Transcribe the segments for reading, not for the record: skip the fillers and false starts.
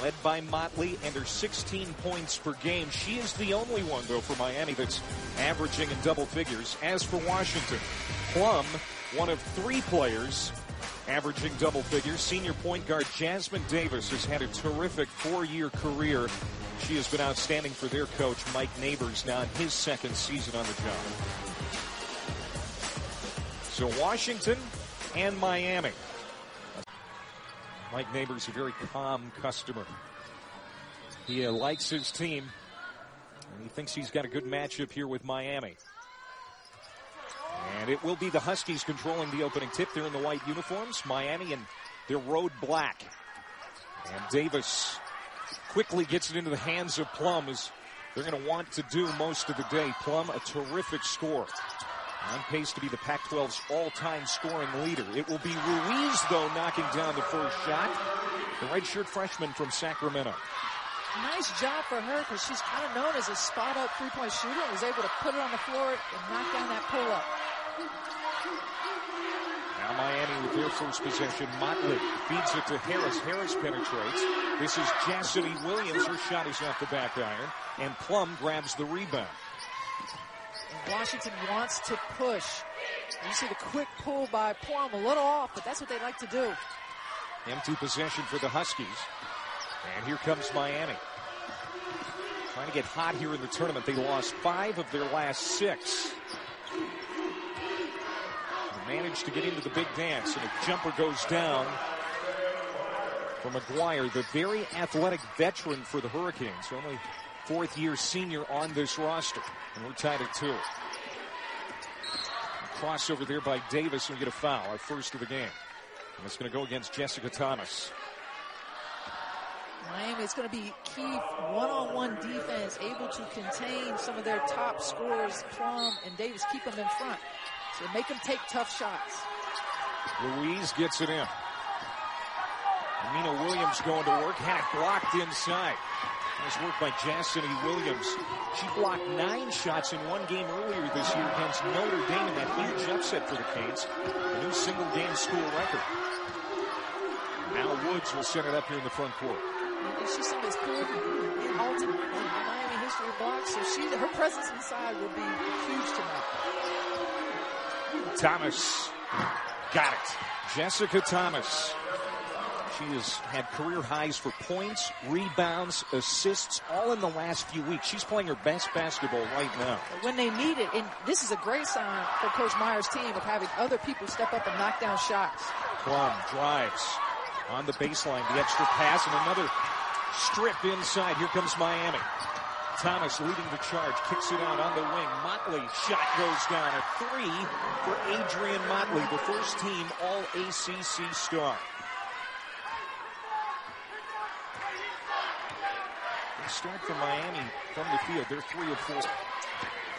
led by Motley and her 16 points per game. She is the only one, though, for Miami that's averaging in double figures. As for Washington, Plum, one of 3 players averaging double figures. Senior point guard Jasmine Davis has had a terrific 4-year career. She has been outstanding for their coach, Mike Neighbors, now in his 2nd season on the job. So Washington and Miami. Mike Neighbors, a very calm customer. He likes his team, and he thinks he's got a good matchup here with Miami. And it will be the Huskies controlling the opening tip. They're in the white uniforms. Miami in their road black. And Davis quickly gets it into the hands of Plum, as they're going to want to do most of the day. Plum, a terrific scorer. On pace to be the Pac-12's all-time scoring leader. It will be Ruiz, though, knocking down the first shot. The redshirt freshman from Sacramento. Nice job for her, because she's kind of known as a spot-up three-point shooter and was able to put it on the floor and knock down that pull-up. Now Miami with their first possession. Motley feeds it to Harris. Harris penetrates. This is Chastity Williams. Her shot is off the back iron. And Plum grabs the rebound. And Washington wants to push. You see the quick pull by Plum, a little off, but that's what they like to do. Empty possession for the Huskies. And here comes Miami. Trying to get hot here in the tournament. They lost 5 of their last 6. They managed to get into the big dance, and a jumper goes down for McGuire, the very athletic veteran for the Hurricanes. Only 4th-year senior on this roster. And we're tied at 2. A crossover there by Davis, and we get a foul, our first of the game. And it's going to go against Jessica Thomas. Miami is going to be key one-on-one defense, able to contain some of their top scorers, Plum and Davis, keep them in front. So make them take tough shots. Ruiz gets it in. Amina Williams going to work, had it blocked inside. Nice work by Chastity Williams. She blocked 9 shots in one game earlier this year against Notre Dame in that huge upset for the Canes. A new single-game school record. Now Woods will set it up here in the front court. She's somebody that's good in ultimate in Miami history of blocks, so her presence inside will be huge tonight. Thomas got it. Jessica Thomas. She has had career highs for points, rebounds, assists, all in the last few weeks. She's playing her best basketball right now. When they need it, and this is a great sign for Coach Meyer's team of having other people step up and knock down shots. Plum drives on the baseline, the extra pass, and another strip inside. Here comes Miami. Thomas leading the charge, kicks it out on the wing. Motley, shot goes down. A 3 for Adrienne Motley, the first team All-ACC star. They start from Miami from the field. They're 3 of 4.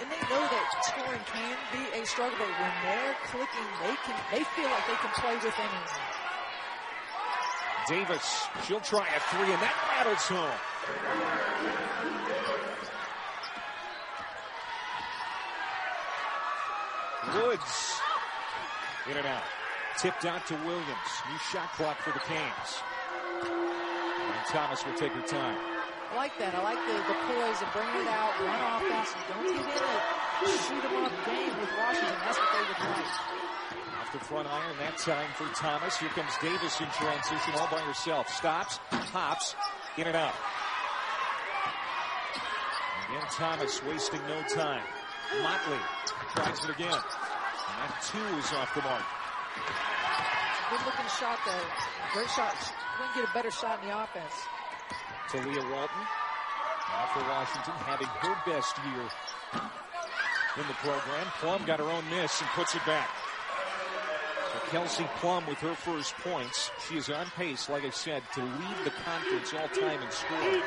And they know that scoring can be a struggle, but when they're clicking, they feel like they can play with anyone. Davis, she'll try a 3, and that rattles home. Woods, in and out. Tipped out to Williams. New shot clock for the Canes. And Thomas will take her time. I like that. I like the poise of bringing it out, run offense. Don't get in it. Shoot them up game with Washington. That's what they would like. Off the front iron that time for Thomas. Here comes Davis in transition all by herself. Stops, hops, in and out. Again, Thomas wasting no time. Motley tries it again. And that 2 is off the mark. Good looking shot though. Great shot. Couldn't get a better shot in the offense. Talia Walton, now for Washington, having her best year in the program. Plum got her own miss and puts it back. So Kelsey Plum with her first points. She is on pace, like I said, to lead the conference all-time in scoring.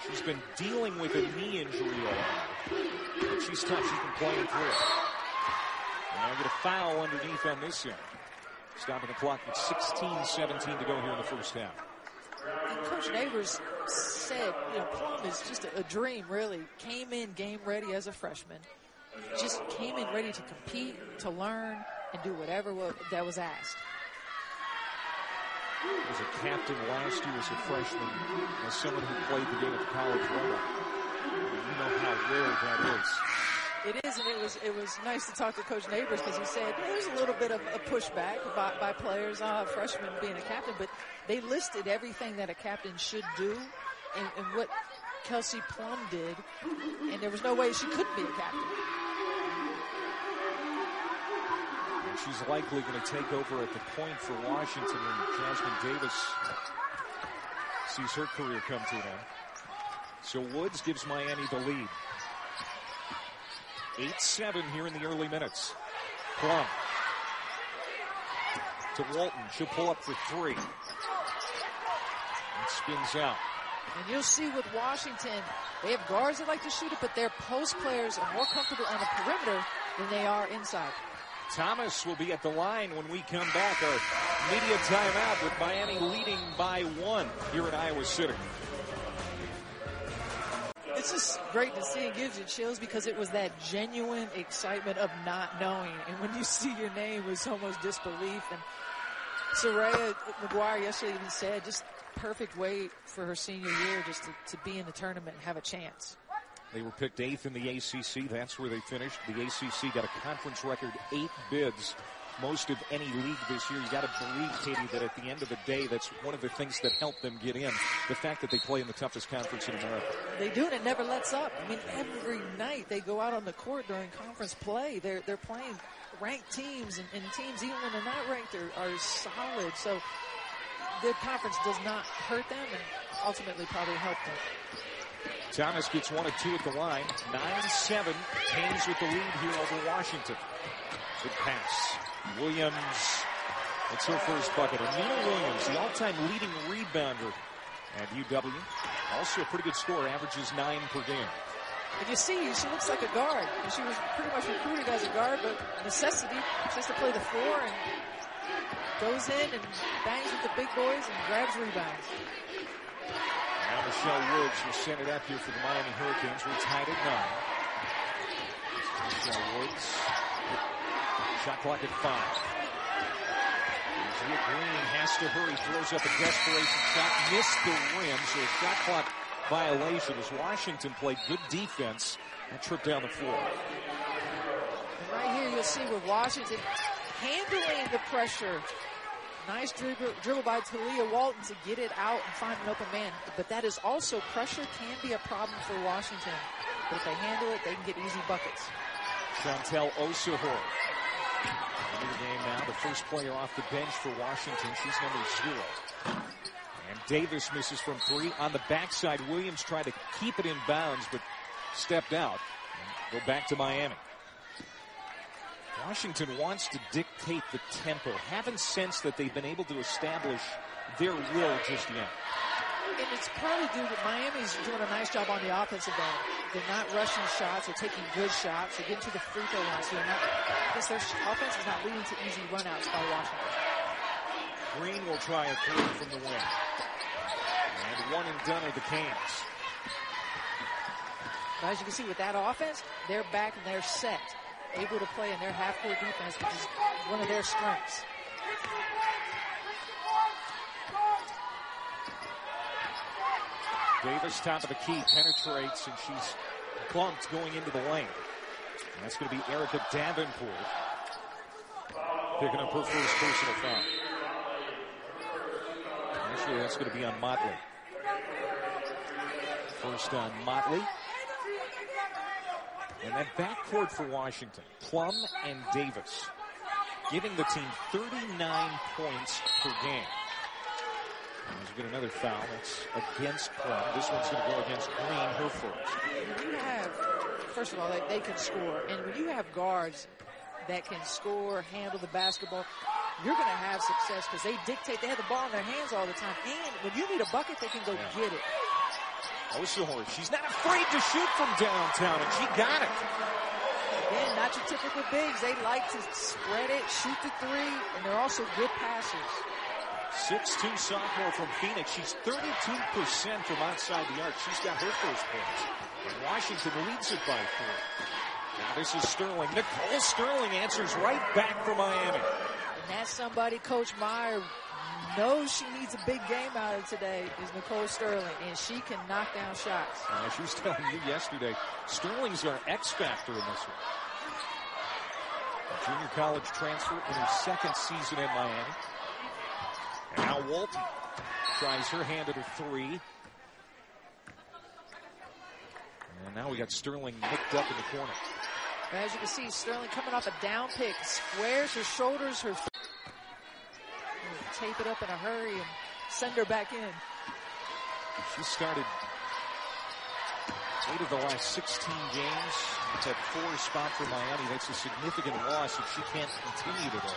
She's been dealing with a knee injury all year. But she's tough. She's been playing through it. And I get a foul underneath on this end. Stopping the clock with 16-17 to go here in the first half. And Coach Neighbors said, Plum is just a dream, really. Came in game ready as a freshman. Just came in ready to compete, to learn, and do whatever that was asked. was a captain last year as a freshman, as someone who played the game at the college level. You know how rare that is. It is, and it was nice to talk to Coach Neighbors because he said there's a little bit of a pushback by players, freshmen being a captain, but they listed everything that a captain should do and what Kelsey Plum did, and there was no way she couldn't be a captain. And she's likely going to take over at the point for Washington when Jasmine Davis sees her career come to an end. So Woods gives Miami the lead. 8-7 here in the early minutes. Plum to Walton. She'll pull up for three. And spins out. And you'll see with Washington, they have guards that like to shoot it, but their post players are more comfortable on the perimeter than they are inside. Thomas will be at the line when we come back. Our media timeout with Miami leading by 1 here at Iowa City. It's just great to see. It gives you chills because it was that genuine excitement of not knowing. And when you see your name, it's almost disbelief. And Soraya McGuire yesterday even said just perfect way for her senior year just to be in the tournament and have a chance. They were picked 8th in the ACC. That's where they finished. The ACC got a conference record 8 bids, most of any league this year. You got to believe, Katie, that at the end of the day, that's one of the things that helped them get in. The fact that they play in the toughest conference in America. They do, and it never lets up. I mean, every night they go out on the court during conference play. They're playing ranked teams, and teams, even when they're not ranked, are solid. So the conference does not hurt them and ultimately probably help them. Thomas gets 1 of 2 at the line. 9-7. Canes with the lead here over Washington. Good pass. Williams. That's her first bucket. Anita Williams, the all-time leading rebounder at UW. Also a pretty good scorer. Averages 9 per game. And you see, she looks like a guard. And she was pretty much recruited as a guard, but necessity. She has to play the 4 and goes in and bangs with the big boys and grabs rebounds. Now Michelle Woods will send it up here for the Miami Hurricanes. We're tied at 9. Michelle Woods. Shot clock at 5. Gia Green has to hurry. Throws up a desperation shot. Missed the rim. So a shot clock violation as Washington played good defense and tripped down the floor. And right here you'll see with Washington handling the pressure. Nice dribble by Talia Walton to get it out and find an open man. But that is also, pressure can be a problem for Washington. But if they handle it, they can get easy buckets. Chantel Osahor. Into the game now. The first player off the bench for Washington. She's number 0. And Davis misses from 3. On the backside, Williams tried to keep it in bounds, but stepped out. And go back to Miami. Washington wants to dictate the tempo. Haven't sensed that they've been able to establish their will just yet. And it's probably due to Miami's doing a nice job on the offensive end. They're not rushing shots. They're taking good shots. They're getting to the free throw line. So because their offense is not leading to easy runouts by Washington. Green will try a 3 from the wing. And 1 and done are the Canes. But as you can see with that offense, they're back and they're set. Able to play in their half-court defense, which is one of their strengths. Davis, top of the key, penetrates, and she's bumped going into the lane. And that's going to be Erica Davenport picking up her first personal foul. Actually, that's going to be on Motley. First on Motley. And that backcourt for Washington, Plum and Davis, giving the team 39 points per game. And as we get another foul, that's against Plum. This one's going to go against Green, her first. When you have, first of all, they can score. And when you have guards that can score, handle the basketball, you're going to have success because they dictate. They have the ball in their hands all the time. And when you need a bucket, they can go get it. Osahor, she's not afraid to shoot from downtown, and she got it. Again, not your typical bigs. They like to spread it, shoot the 3, and they're also good passers. 6'2" sophomore from Phoenix. She's 32% from outside the arc. She's got her first points. And Washington leads it by 4. Now this is Sterling. Nicole Sterling answers right back for Miami. And that's somebody Coach Meyer knows she needs a big game out of today is Nicole Sterling, and she can knock down shots. She was telling you yesterday, Sterling's our X factor in this one. A junior college transfer in her second season at Miami. And now Walton tries her hand at a three. And now we got Sterling hooked up in the corner. As you can see, Sterling coming off a down pick, squares her shoulders, her tape it up in a hurry and send her back in. She started 8 of the last 16 games. It's at 4 spot for Miami. That's a significant loss if she can't continue today.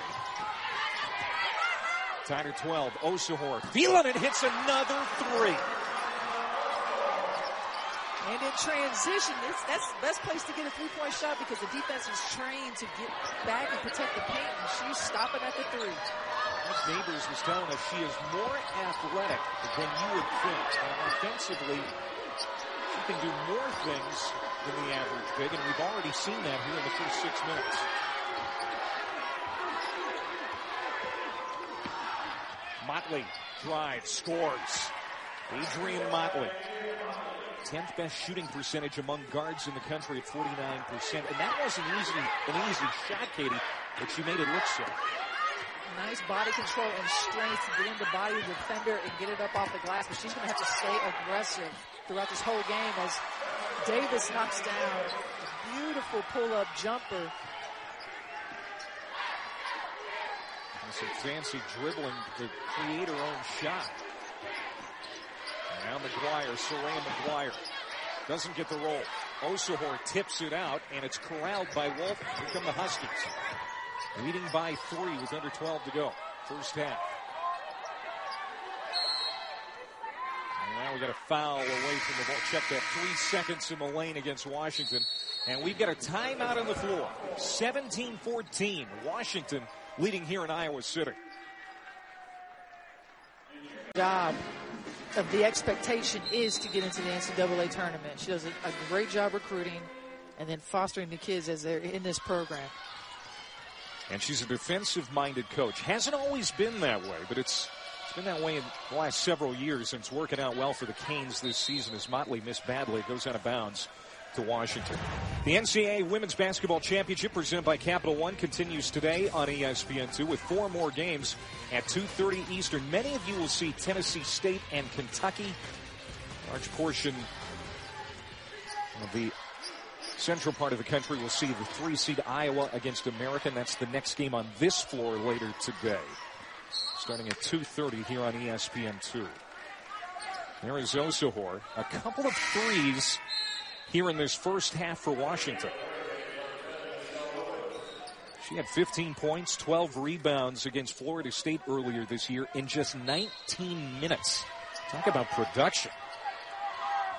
Tied at 12. Osahor feeling it, hits another three. And in transition, that's the best place to get a three-point shot because the defense is trained to get back and protect the paint, and she's stopping at the three. As Neighbors was telling us, she is more athletic than you would think. And offensively, she can do more things than the average big, and we've already seen that here in the first 6 minutes. Motley drives, scores. Adrienne Motley. 10th best shooting percentage among guards in the country at 49%. And that wasn't an easy shot, Katie, but she made it look so. Nice body control and strength to get in the body of the defender and get it up off the glass. But she's going to have to stay aggressive throughout this whole game as Davis knocks down a beautiful pull-up jumper. And some fancy dribbling to create her own shot. Now McGuire, Soraya McGuire doesn't get the roll. Osahor tips it out, and it's corralled by Walton. Here come the Huskies. Leading by 3 with under 12 to go. First half. And now we got a foul away from the ball. Check that, 3 seconds in the lane against Washington. And we've got a timeout on the floor. 17-14. Washington leading here in Iowa City. Job of the expectation is to get into the NCAA tournament. She does a great job recruiting and then fostering the kids as they're in this program. And she's a defensive-minded coach. Hasn't always been that way, but it's been that way in the last several years, and it's working out well for the Canes this season as Motley missed badly. It goes out of bounds to Washington. The NCAA Women's Basketball Championship presented by Capital One continues today on ESPN2 with 4 more games at 2:30 Eastern. Many of you will see Tennessee State and Kentucky. Large portion of the central part of the country will see the 3-seed Iowa against American. That's the next game on this floor later today. Starting at 2:30 here on ESPN2. There is Osahor. A couple of threes here in this first half for Washington. She had 15 points, 12 rebounds against Florida State earlier this year in just 19 minutes. Talk about production.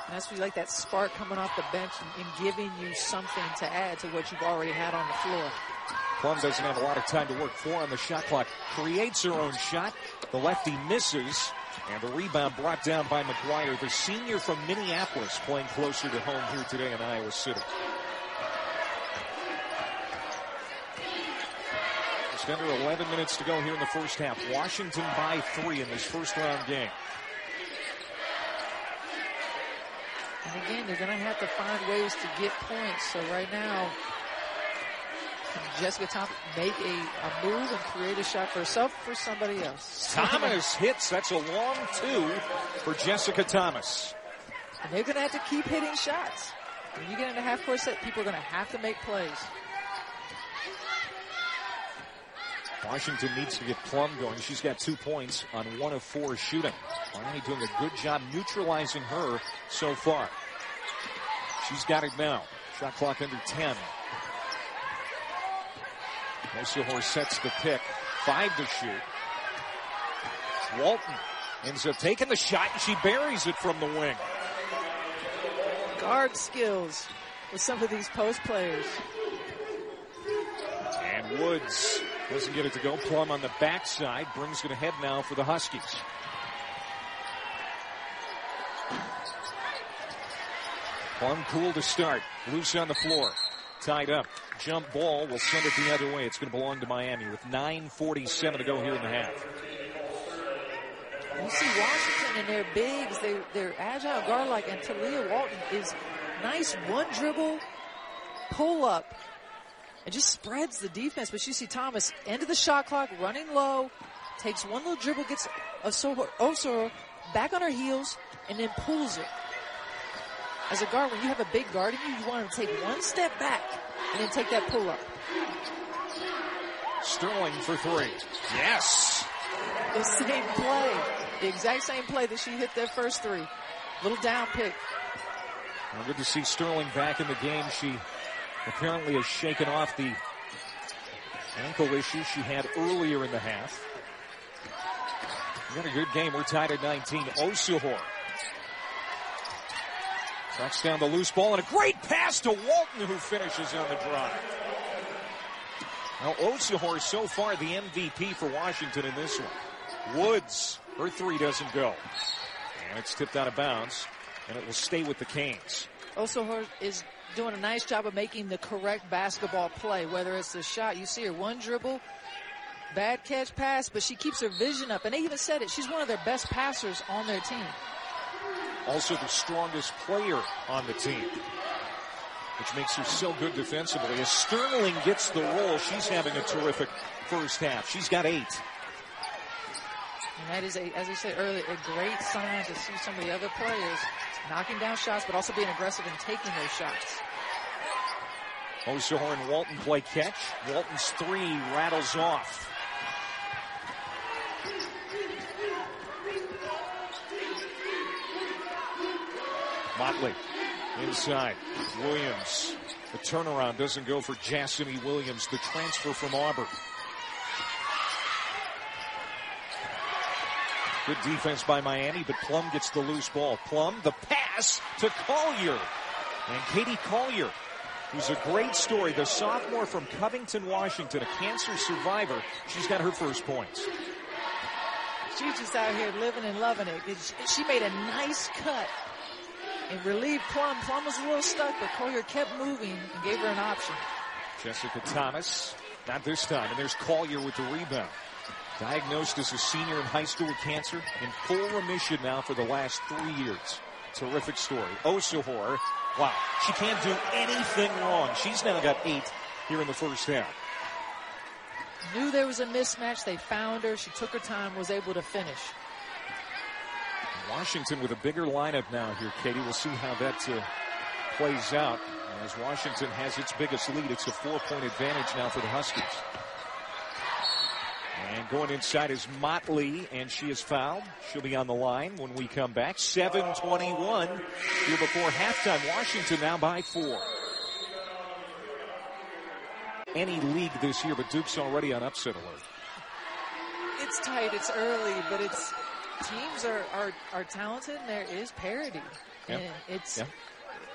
That's really like that spark coming off the bench and giving you something to add to what you've already had on the floor. Plum doesn't have a lot of time to work for on the shot clock. Creates her own shot. The lefty misses. And the rebound brought down by McGuire, the senior from Minneapolis, playing closer to home here today in Iowa City. Just under 11 minutes to go here in the first half. Washington by 3 in this first round game. And again, they're going to have to find ways to get points. So right now, Jessica Thomas make a move and create a shot for herself, for somebody else. Thomas hits. That's a long 2 for Jessica Thomas. And they're going to have to keep hitting shots. When you get in a half-court set, people are going to have to make plays. Washington needs to get Plum going. She's got 2 points on 1 of 4 shooting. Miami doing a good job neutralizing her so far. She's got it now. Shot clock under 10. Osahor sets the pick. 5 to shoot. Walton ends up taking the shot, and she buries it from the wing. Guard skills with some of these post players. And Woods doesn't get it to go. Plum on the backside brings it ahead now for the Huskies. Plum cool to start. Loose on the floor. Tied up. Jump ball will send it the other way. It's going to belong to Miami with 9:47 to go here in the half. You see Washington and their bigs, they're agile guard-like, and Talia Walton is nice one dribble, pull up, and just spreads the defense. But you see Thomas, end of the shot clock, running low, takes one little dribble, gets Osoro back on her heels, and then pulls it. As a guard, when you have a big guard in you, you want him to take one step back and then take that pull-up. Sterling for three. Yes! The same play. The exact same play that she hit that first three. Little down pick. Well, good to see Sterling back in the game. She apparently has shaken off the ankle issue she had earlier in the half. We got a good game. We're tied at 19. Osahor tracks down the loose ball, and a great pass to Walton, who finishes on the drive. Now, Osahor so far the MVP for Washington in this one. Woods, her three doesn't go. And it's tipped out of bounds, and it will stay with the Canes. Osahor is doing a nice job of making the correct basketball play, whether it's a shot. You see her one dribble, bad catch pass, but she keeps her vision up. And they even said it. She's one of their best passers on their team. Also the strongest player on the team, which makes her so good defensively. As Sterling gets the roll, she's having a terrific first half. She's got 8. And that is, as I said earlier, a great sign to see some of the other players knocking down shots, but also being aggressive and taking those shots. Osahor and Walton play catch. Walton's three rattles off. Motley inside. Williams. The turnaround doesn't go for Jassamy Williams, the transfer from Auburn. Good defense by Miami, but Plum gets the loose ball. Plum, the pass to Collier. And Katie Collier, who's a great story, the sophomore from Covington, Washington, a cancer survivor. She's got her first points. She's just out here living and loving it. She made a nice cut and relieved Plum. Plum was a little stuck, but Collier kept moving and gave her an option. Jessica Thomas, not this time, and there's Collier with the rebound. Diagnosed as a senior in high school with cancer, in full remission now for the last 3 years. Terrific story. Osahor, wow, she can't do anything wrong. She's now got 8 here in the first half. Knew there was a mismatch. They found her. She took her time, was able to finish. Washington with a bigger lineup now here, Katie. We'll see how that plays out. As Washington has its biggest lead, it's a 4-point advantage now for the Huskies. And going inside is Motley, and she is fouled. She'll be on the line when we come back. 7:21 here before halftime. Washington now by 4. Any league this year, but Duke's already on upset alert. It's tight. It's early, but it's teams are talented, and there is parity. Yeah. And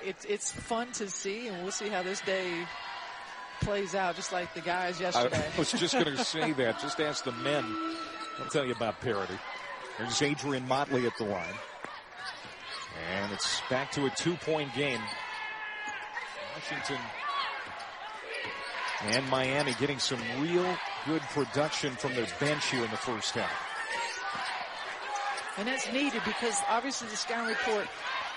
it's fun to see, and we'll see how this day plays out, just like the guys yesterday. I was just going to say that. Just ask the men. I'll tell you about parity. There's Adrienne Motley at the line. And it's back to a 2-point game. Washington and Miami getting some real good production from their bench here in the first half. And that's needed because obviously the scouting report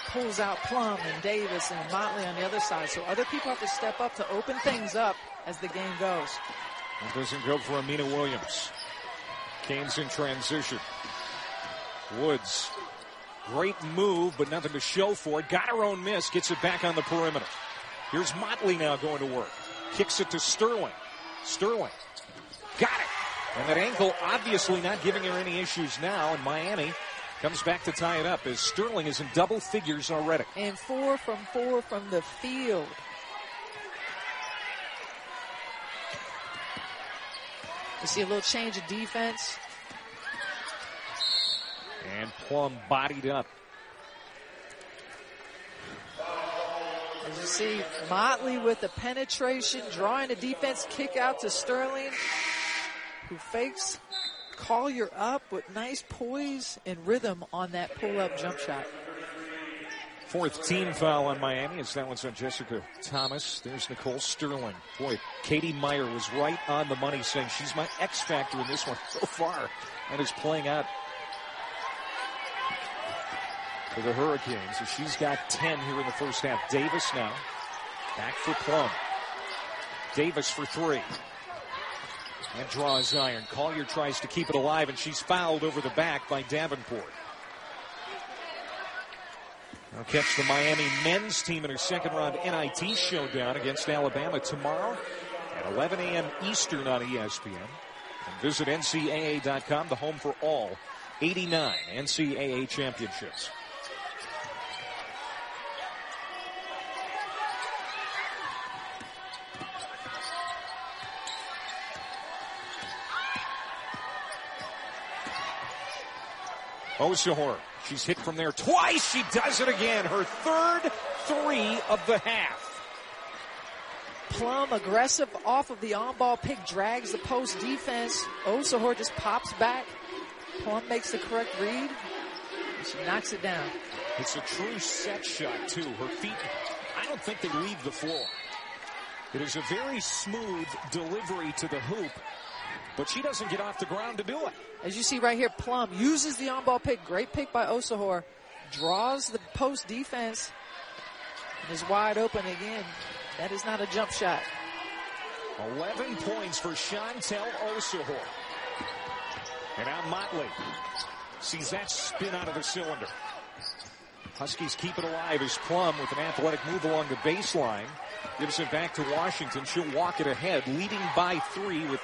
pulls out Plum and Davis and Motley on the other side. So other people have to step up to open things up as the game goes. It doesn't go for Amina Williams. Canes in transition. Woods. Great move, but nothing to show for it. Got her own miss. Gets it back on the perimeter. Here's Motley now going to work. Kicks it to Sterling. Sterling. Got it. And that ankle obviously not giving her any issues now. And Miami comes back to tie it up as Sterling is in double figures already. And 4 from 4 from the field. You see a little change of defense. And Plum bodied up. As you see, Motley with the penetration, drawing the defense, kick out to Sterling, who fakes Collier up with nice poise and rhythm on that pull-up jump shot. 4th team foul on Miami as that one's on Jessica Thomas. There's Nicole Sterling. Boy, Katie Meyer was right on the money saying she's my X factor in this one so far. And is playing out for the Hurricanes. So she's got 10 here in the first half. Davis now back for Plum. Davis for three. And draws iron. Collier tries to keep it alive, and she's fouled over the back by Davenport. Now catch the Miami men's team in her second round NIT showdown against Alabama tomorrow at 11 a.m. Eastern on ESPN. And visit NCAA.com, the home for all 89 NCAA championships. Osahor, she's hit from there twice. She does it again. Her third three of the half. Plum aggressive off of the on-ball pick, drags the post defense. Osahor just pops back. Plum makes the correct read. And she knocks it down. It's a true set shot, too. Her feet, I don't think they leave the floor. It is a very smooth delivery to the hoop, but she doesn't get off the ground to do it. As you see right here, Plum uses the on-ball pick. Great pick by Osahor. Draws the post defense and is wide open again. That is not a jump shot. 11 points for Chantel Osahor. And now Motley sees that spin out of the cylinder. Huskies keep it alive as Plum, with an athletic move along the baseline, gives it back to Washington. She'll walk it ahead, leading by 3 with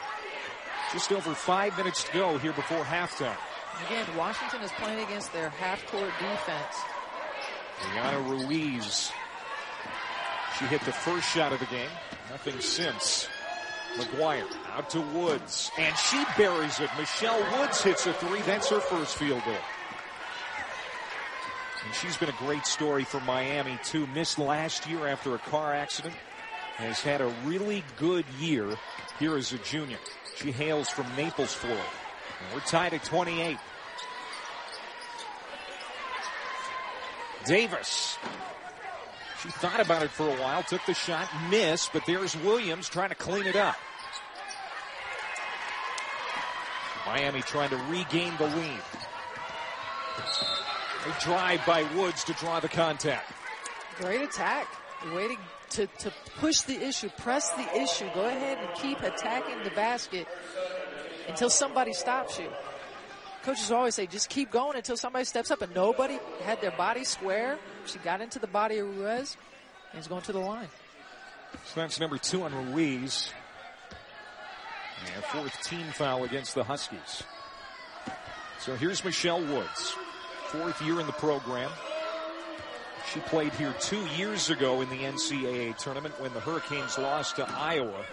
just over 5 minutes to go here before halftime. Again, Washington is playing against their half-court defense. Rihanna Ruiz. She hit the first shot of the game. Nothing since. McGuire out to Woods. And she buries it. Michelle Woods hits a three. That's her first field goal. And she's been a great story for Miami, too. Missed last year after a car accident. Has had a really good year here as a junior. She hails from Naples, Florida. And we're tied at 28. Davis. She thought about it for a while, took the shot, missed, but there's Williams trying to clean it up. Miami trying to regain the lead. A drive by Woods to draw the contact. Great attack. Waiting to push the issue, press the issue. Go ahead and keep attacking the basket until somebody stops you. Coaches always say, just keep going until somebody steps up, and nobody had their body square. She got into the body of Ruiz and is going to the line. So that's number 2 on Ruiz. And 4th team foul against the Huskies. So here's Michelle Woods, 4th year in the program. She played here 2 years ago in the NCAA tournament when the Hurricanes lost to Iowa.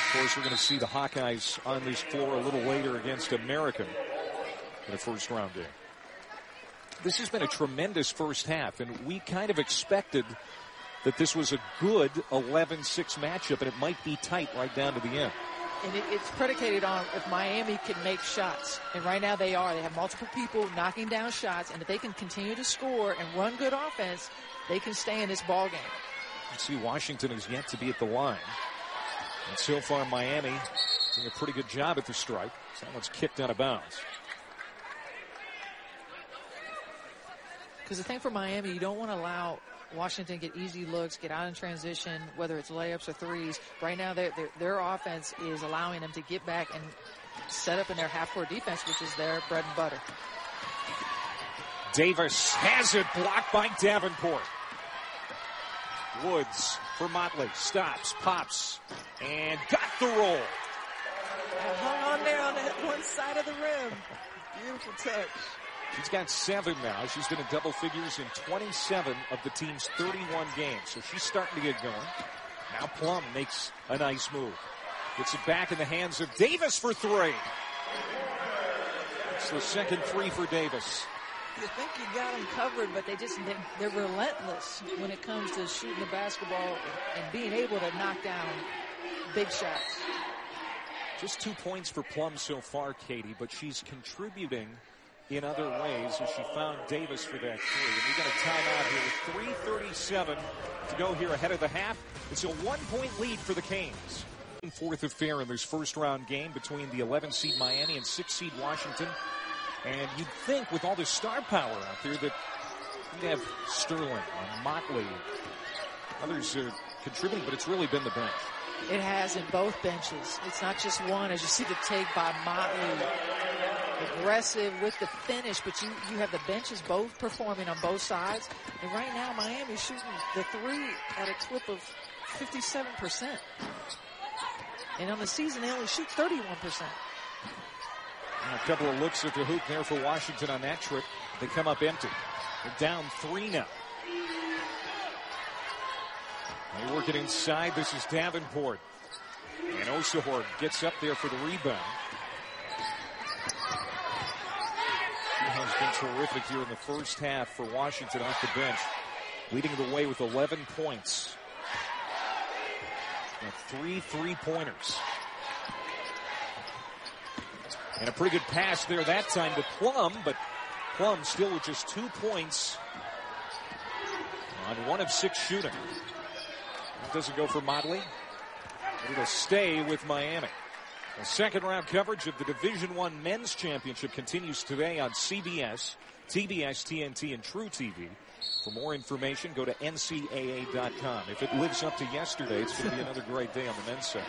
Of course, we're going to see the Hawkeyes on this floor a little later against American in a first-round game. This has been a tremendous first half, and we kind of expected that this was a good 11-6 matchup, and it might be tight right down to the end. And it's predicated on if Miami can make shots. And right now they are. They have multiple people knocking down shots, and if they can continue to score and run good offense, they can stay in this ball game. You see, Washington is yet to be at the line. And so far, Miami doing a pretty good job at the strike. So that one's kicked out of bounds. Because the thing for Miami, you don't want to allow Washington get easy looks, get out in transition, whether it's layups or threes. Right now, their offense is allowing them to get back and set up in their half-court defense, which is their bread and butter. Davis has it, blocked by Davenport. Woods for Motley, stops, pops, and got the roll. Hung on there on that one side of the rim. Beautiful touch. She's got 7 now. She's been in double figures in 27 of the team's 31 games. So she's starting to get going. Now Plum makes a nice move. Gets it back in the hands of Davis for 3. It's the second 3 for Davis. You think you got them covered, but they're relentless when it comes to shooting the basketball and being able to knock down big shots. Just 2 points for Plum so far, Katie, but she's contributing in other ways as she found Davis for that 3. And we got a timeout here with 3:37 to go here ahead of the half. It's a 1-point lead for the Canes. 4th affair in this first round game between the 11 seed Miami and 6 seed Washington. And you'd think with all the star power out there that you'd have Sterling and Motley, others contributing, but it's really been the bench. It has in both benches. It's not just one, as you see the take by Motley. Aggressive with the finish, but you have the benches both performing on both sides. And right now, Miami's shooting the three at a clip of 57%. And on the season, they only shoot 31%. A couple of looks at the hoop there for Washington on that trip. They come up empty. They're down 3 now. They work it inside. This is Davenport. And Osahor gets up there for the rebound. She has been terrific here in the first half for Washington off the bench. Leading the way with 11 points. And 3 3-pointers. And a pretty good pass there that time to Plum, but Plum still with just 2 points on 1 of 6 shooting. That doesn't go for Motley. It'll stay with Miami. The second round coverage of the Division I Men's Championship continues today on CBS, TBS, TNT, and True TV. For more information, go to ncaa.com. If it lives up to yesterday, it's going to be another great day on the men's side.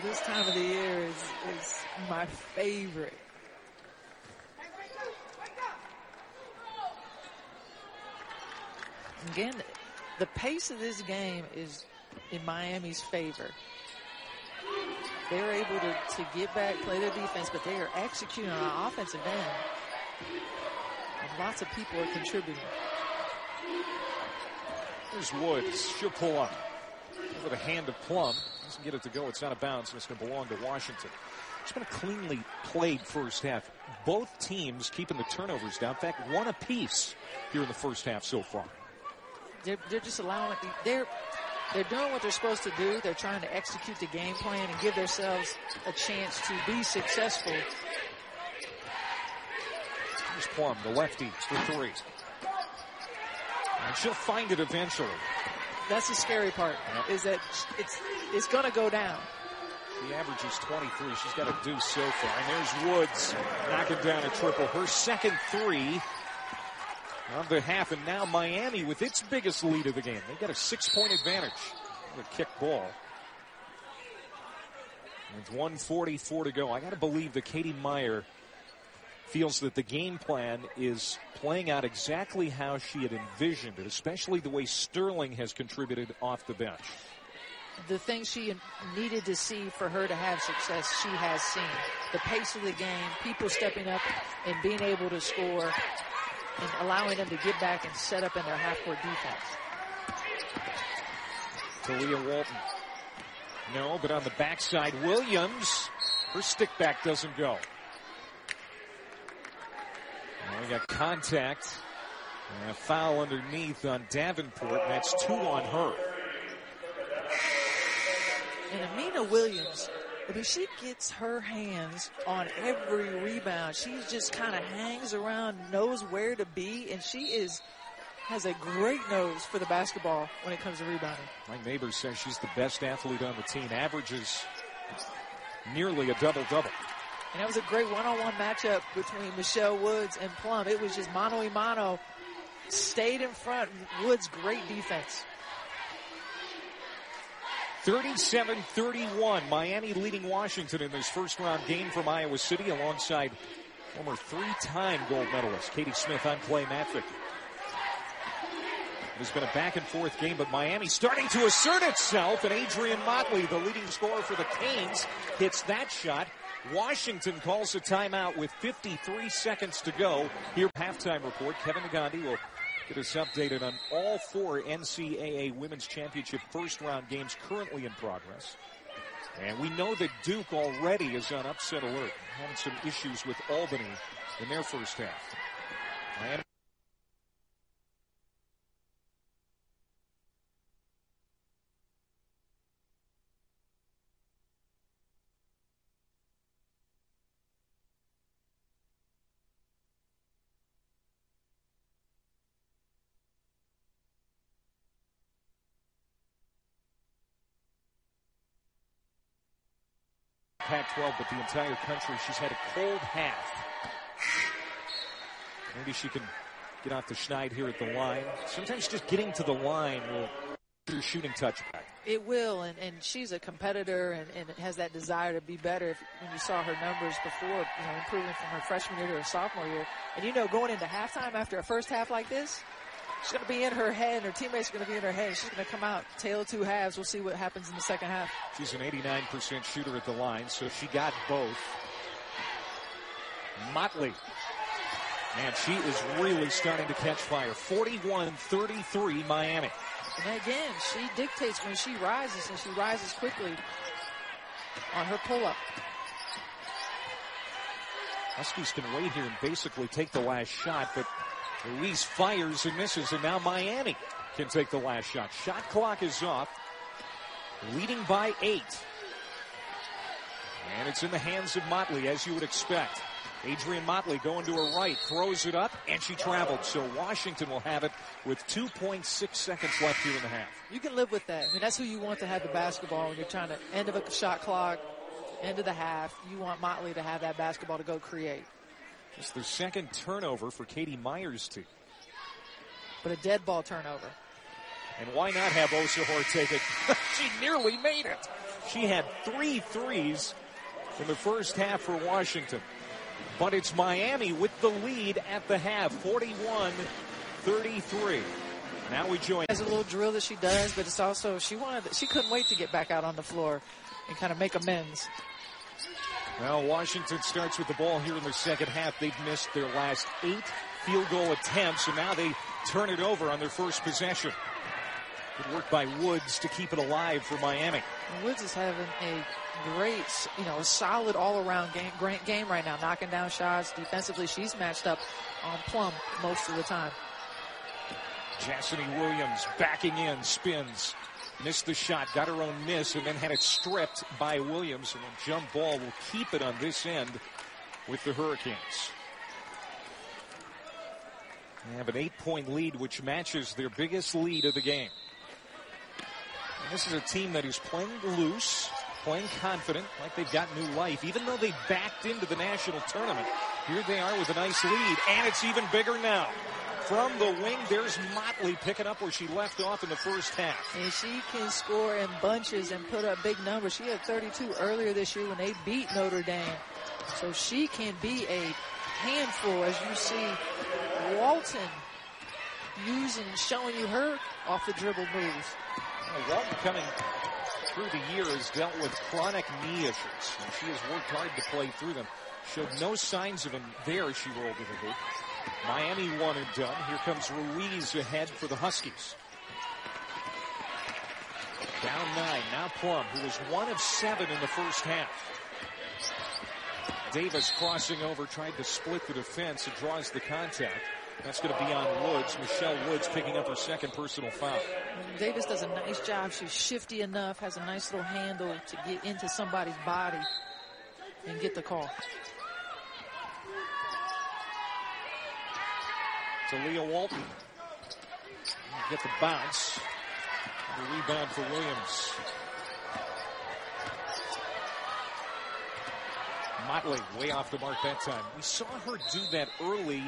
This time of the year is my favorite. Again, the pace of this game is in Miami's favor. They're able to get back, play their defense, but they are executing on our offensive end. And lots of people are contributing. There's Woods. She'll pull up. Over the hand of Plum. Doesn't get it to go. It's out of bounds, and it's going to belong to Washington. It's been a cleanly played first half. Both teams keeping the turnovers down. In fact, 1 apiece here in the first half so far. They're just allowing, they're doing what they're supposed to do. They're trying to execute the game plan and give themselves a chance to be successful. Here's Plum, the lefty, for 3. And she'll find it eventually. That's the scary part, is that it's going to go down. She averages 23. She's got a deuce so far. And there's Woods knocking down a triple. Her second 3 of the half. And now Miami with its biggest lead of the game. They've got a 6-point advantage. A kick ball. With 1:44 to go. I got to believe that Katie Meyer feels that the game plan is playing out exactly how she had envisioned it, especially the way Sterling has contributed off the bench. The thing she needed to see for her to have success, she has seen. The pace of the game, people stepping up and being able to score and allowing them to get back and set up in their half-court defense. Talia Walton. No, but on the backside, Williams, her stick back doesn't go. We got contact and a foul underneath on Davenport, and that's 2 on her. And Amina Williams, I mean, she gets her hands on every rebound. She just kind of hangs around, knows where to be, and she has a great nose for the basketball when it comes to rebounding. My neighbor says she's the best athlete on the team, averages nearly a double-double. And that was a great one-on-one matchup between Michelle Woods and Plum. It was just mano-a-mano. Stayed in front. Woods, great defense. 37-31. Miami leading Washington in this first-round game from Iowa City alongside former 3-time gold medalist Katie Smith on play Matrick. It has been a back-and-forth game, but Miami starting to assert itself. And Adrienne Motley, the leading scorer for the Canes, hits that shot. Washington calls a timeout with 53 seconds to go. Here, halftime report. Kevin Nagandi will get us updated on all 4 NCAA Women's Championship first-round games currently in progress. And we know that Duke already is on upset alert, having some issues with Albany in their first half. Miami. Pac-12, but the entire country. She's had a cold half. Maybe she can get off the schneid here at the line. Sometimes just getting to the line will do shooting touchback. It will, and she's a competitor and has that desire to be better. When you saw her numbers before, improving from her freshman year to her sophomore year. And, going into halftime after a first half like this, she's going to be in her head, and her teammates are going to be in her head, and she's going to come out tail of two halves. We'll see what happens in the second half. She's an 89% shooter at the line, so she got both. Motley. Man, she is really starting to catch fire. 41-33 Miami. And again, she dictates when she rises, and she rises quickly on her pull-up. Huskies can wait here and basically take the last shot, but Louise fires and misses, and now Miami can take the last shot. Shot clock is off, leading by 8. And it's in the hands of Motley, as you would expect. Adrienne Motley going to her right, throws it up, and she traveled. So Washington will have it with 2.6 seconds left here in the half. You can live with that. I mean, that's who you want to have the basketball when you're trying to end of a shot clock, end of the half. You want Motley to have that basketball to go create. It's the second turnover for Katie Meyer's team. But a dead ball turnover. And why not have Osahor take it? She nearly made it. She had 3 threes in the first half for Washington. But it's Miami with the lead at the half, 41-33. Now we join. There's a little drill that she does, but it's also she couldn't wait to get back out on the floor and kind of make amends. Well, Washington starts with the ball here in the second half. They've missed their last 8 field goal attempts, and now they turn it over on their first possession. Good work by Woods to keep it alive for Miami. And Woods is having a great, a solid all-around game right now, knocking down shots. Defensively, she's matched up on Plum most of the time. Jassiny Williams backing in, spins, missed the shot, got her own miss, and then had it stripped by Williams. And a jump ball will keep it on this end with the Hurricanes. They have an 8-point lead, which matches their biggest lead of the game. And this is a team that is playing loose, playing confident, like they've got new life. Even though they backed into the national tournament, here they are with a nice lead, and it's even bigger now. From the wing, there's Motley picking up where she left off in the first half. And she can score in bunches and put up big numbers. She had 32 earlier this year when they beat Notre Dame. So she can be a handful, as you see Walton showing you her off the dribble moves. Walton coming through the year has dealt with chronic knee issues, and she has worked hard to play through them. Showed no signs of them there as she rolled to the hoop. Miami one and done. Here comes Ruiz ahead for the Huskies. Down 9. Now Plum, who was 1 of 7 in the first half. Davis crossing over, tried to split the defense and draws the contact. That's going to be on Woods. Michelle Woods picking up her second personal foul. Davis does a nice job. She's shifty enough, has a nice little handle to get into somebody's body and get the call. To Leah Walton. Get the bounce. The rebound for Williams. Motley way off the mark that time. We saw her do that early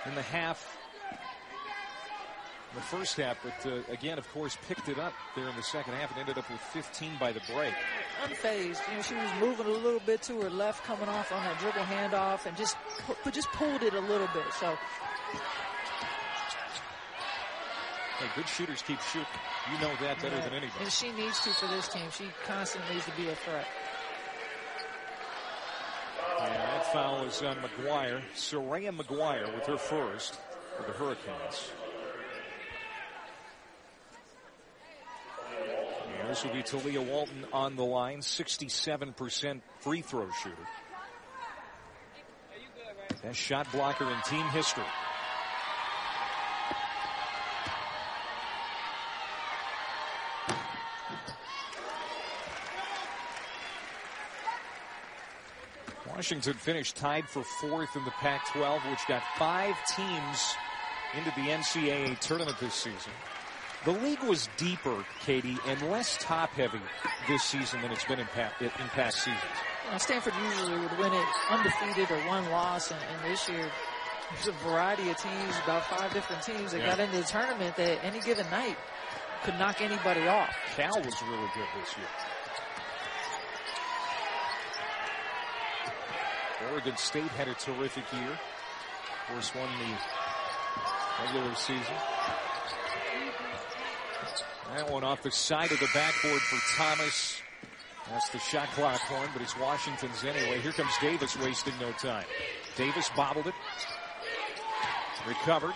in the half, the first half, but again, of course, picked it up there in the second half and ended up with 15 by the break. Unfazed. She was moving a little bit to her left, coming off on that dribble handoff, and just pulled it a little bit. So, hey, good shooters keep shooting. You know that better than anybody. And she needs to for this team. She constantly needs to be a threat. And that foul is on McGuire. Soraya McGuire with her first for the Hurricanes. And this will be Talia Walton on the line, 67% free throw shooter. Best shot blocker in team history. Washington finished tied for 4th in the Pac-12, which got 5 teams into the NCAA tournament this season. The league was deeper, Katie, and less top-heavy this season than it's been in past seasons. Stanford usually would win it undefeated or one loss, and this year there's a variety of teams, about 5 different teams that got into the tournament that any given night could knock anybody off. Cal was really good this year. Oregon State had a terrific year. Of course, won the regular season. That one off the side of the backboard for Thomas. That's the shot clock horn, but it's Washington's anyway. Here comes Davis, wasting no time. Davis bobbled it. Recovered.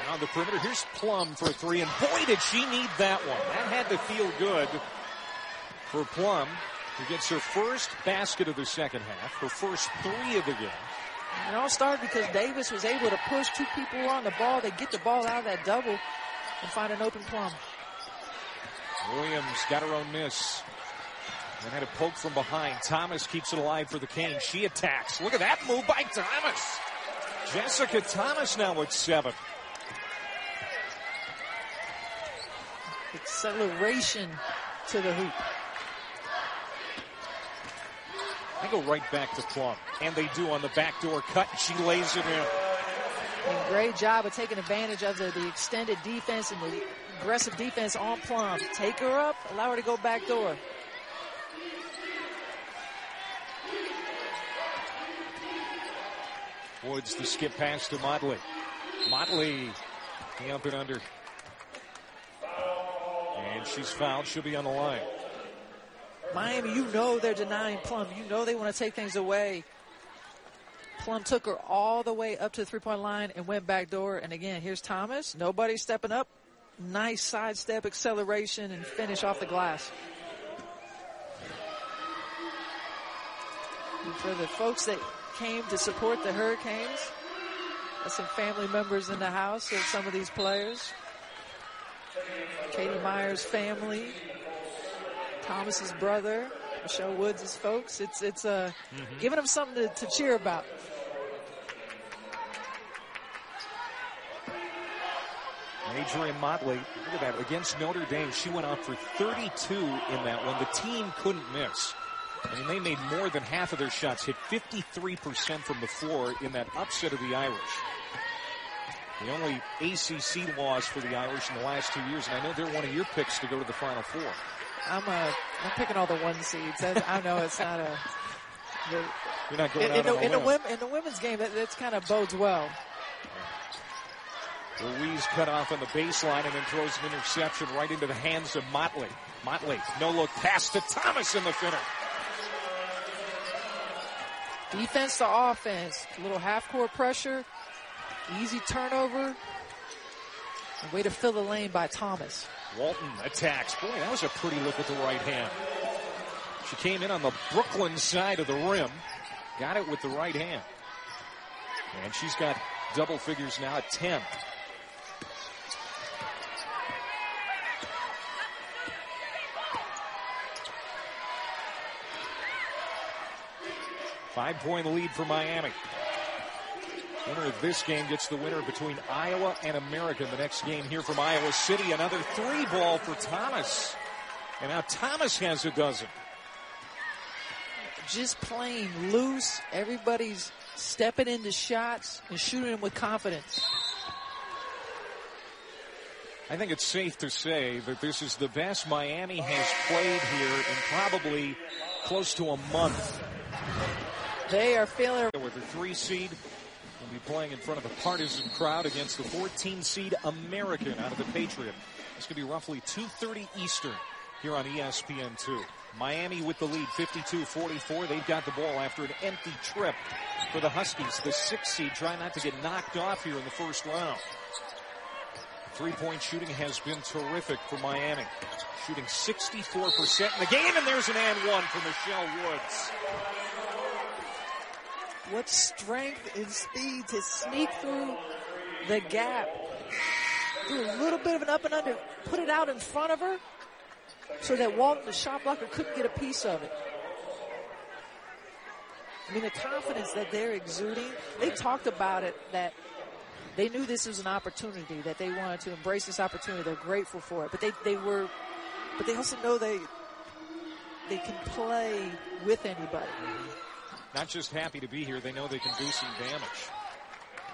Now on the perimeter. Here's Plum for a 3, and boy, did she need that one. That had to feel good for Plum, who gets her first basket of the second half, her first 3 of the game. It all started because Davis was able to push 2 people on the ball. They get the ball out of that double and find an open Plum. Williams got her own miss. And had a poke from behind. Thomas keeps it alive for the Canes. She attacks. Look at that move by Thomas. Jessica Thomas now at 7. Acceleration to the hoop. They go right back to Plum. And they do on the backdoor cut. She lays it in. And great job of taking advantage of the extended defense and the aggressive defense on Plum. Take her up, allow her to go backdoor. Woods the skip pass to Motley. Motley, the up and under. And she's fouled. She'll be on the line. Miami, you know they're denying Plum. You know they want to take things away. Plum took her all the way up to the three-point line and went backdoor. And again, here's Thomas. Nobody stepping up. Nice sidestep, acceleration, and finish off the glass. And for the folks that came to support the Hurricanes, there's some family members in the house of some of these players. Katie Meyer's family, Thomas's brother, Michelle Woods' folks. It's giving them something to cheer about. Adrienne Motley, look at that, against Notre Dame. She went out for 32 in that one. The team couldn't miss. I mean, they made more than half of their shots, hit 53% from the floor in that upset of the Irish. The only ACC loss for the Irish in the last 2 years, and I know they're one of your picks to go to the Final Four. I'm picking all the 1 seeds. I know it's not a. You're not going out on a limb. In the women's game, that's kind of bodes well. Ruiz cut off on the baseline and then throws an interception right into the hands of Motley. Motley, no look pass to Thomas in the finish. Defense to offense. A little half-court pressure. Easy turnover. A way to fill the lane by Thomas. Walton attacks. Boy, that was a pretty look with the right hand. She came in on the Brooklyn side of the rim. Got it with the right hand. And she's got double figures now at 10. Five-point lead for Miami. Winner of this game gets the winner between Iowa and America in the next game here from Iowa City. Another 3-ball for Thomas. And now Thomas has a dozen. Just playing loose. Everybody's stepping into shots and shooting them with confidence. I think it's safe to say that this is the best Miami has played here in probably close to a month. They are feeling with the 3 seed. Will be playing in front of a partisan crowd against the 14 seed American out of the Patriot. It's going to be roughly 2:30 Eastern here on ESPN2. Miami with the lead, 52-44. They've got the ball after an empty trip for the Huskies. The 6th seed trying not to get knocked off here in the first round. 3-point shooting has been terrific for Miami. Shooting 64% in the game, and there's an and one for Michelle Woods. What strength and speed to sneak through the gap. Do a little bit of an up and under, put it out in front of her so that Walton, the shot blocker, couldn't get a piece of it. I mean, the confidence that they're exuding, they talked about it, that they knew this was an opportunity, that they wanted to embrace this opportunity. They're grateful for it. But they also know they can play with anybody. Not just happy to be here, they know they can do some damage.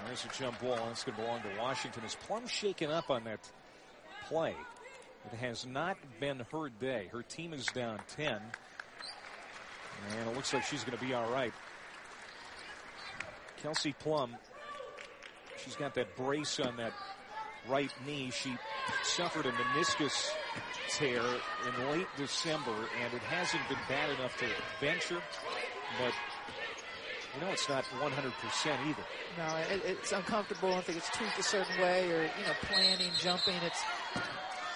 There's a jump ball. That's going to belong to Washington. Is Plum shaken up on that play? It has not been her day. Her team is down 10. And it looks like she's going to be all right. Kelsey Plum, she's got that brace on that right knee. She suffered a meniscus tear in late December, and it hasn't been bad enough to bench her. But, you know, it's not 100% either. No, it's uncomfortable. I think it's tweaked a certain way, or, you know, planning, jumping. It's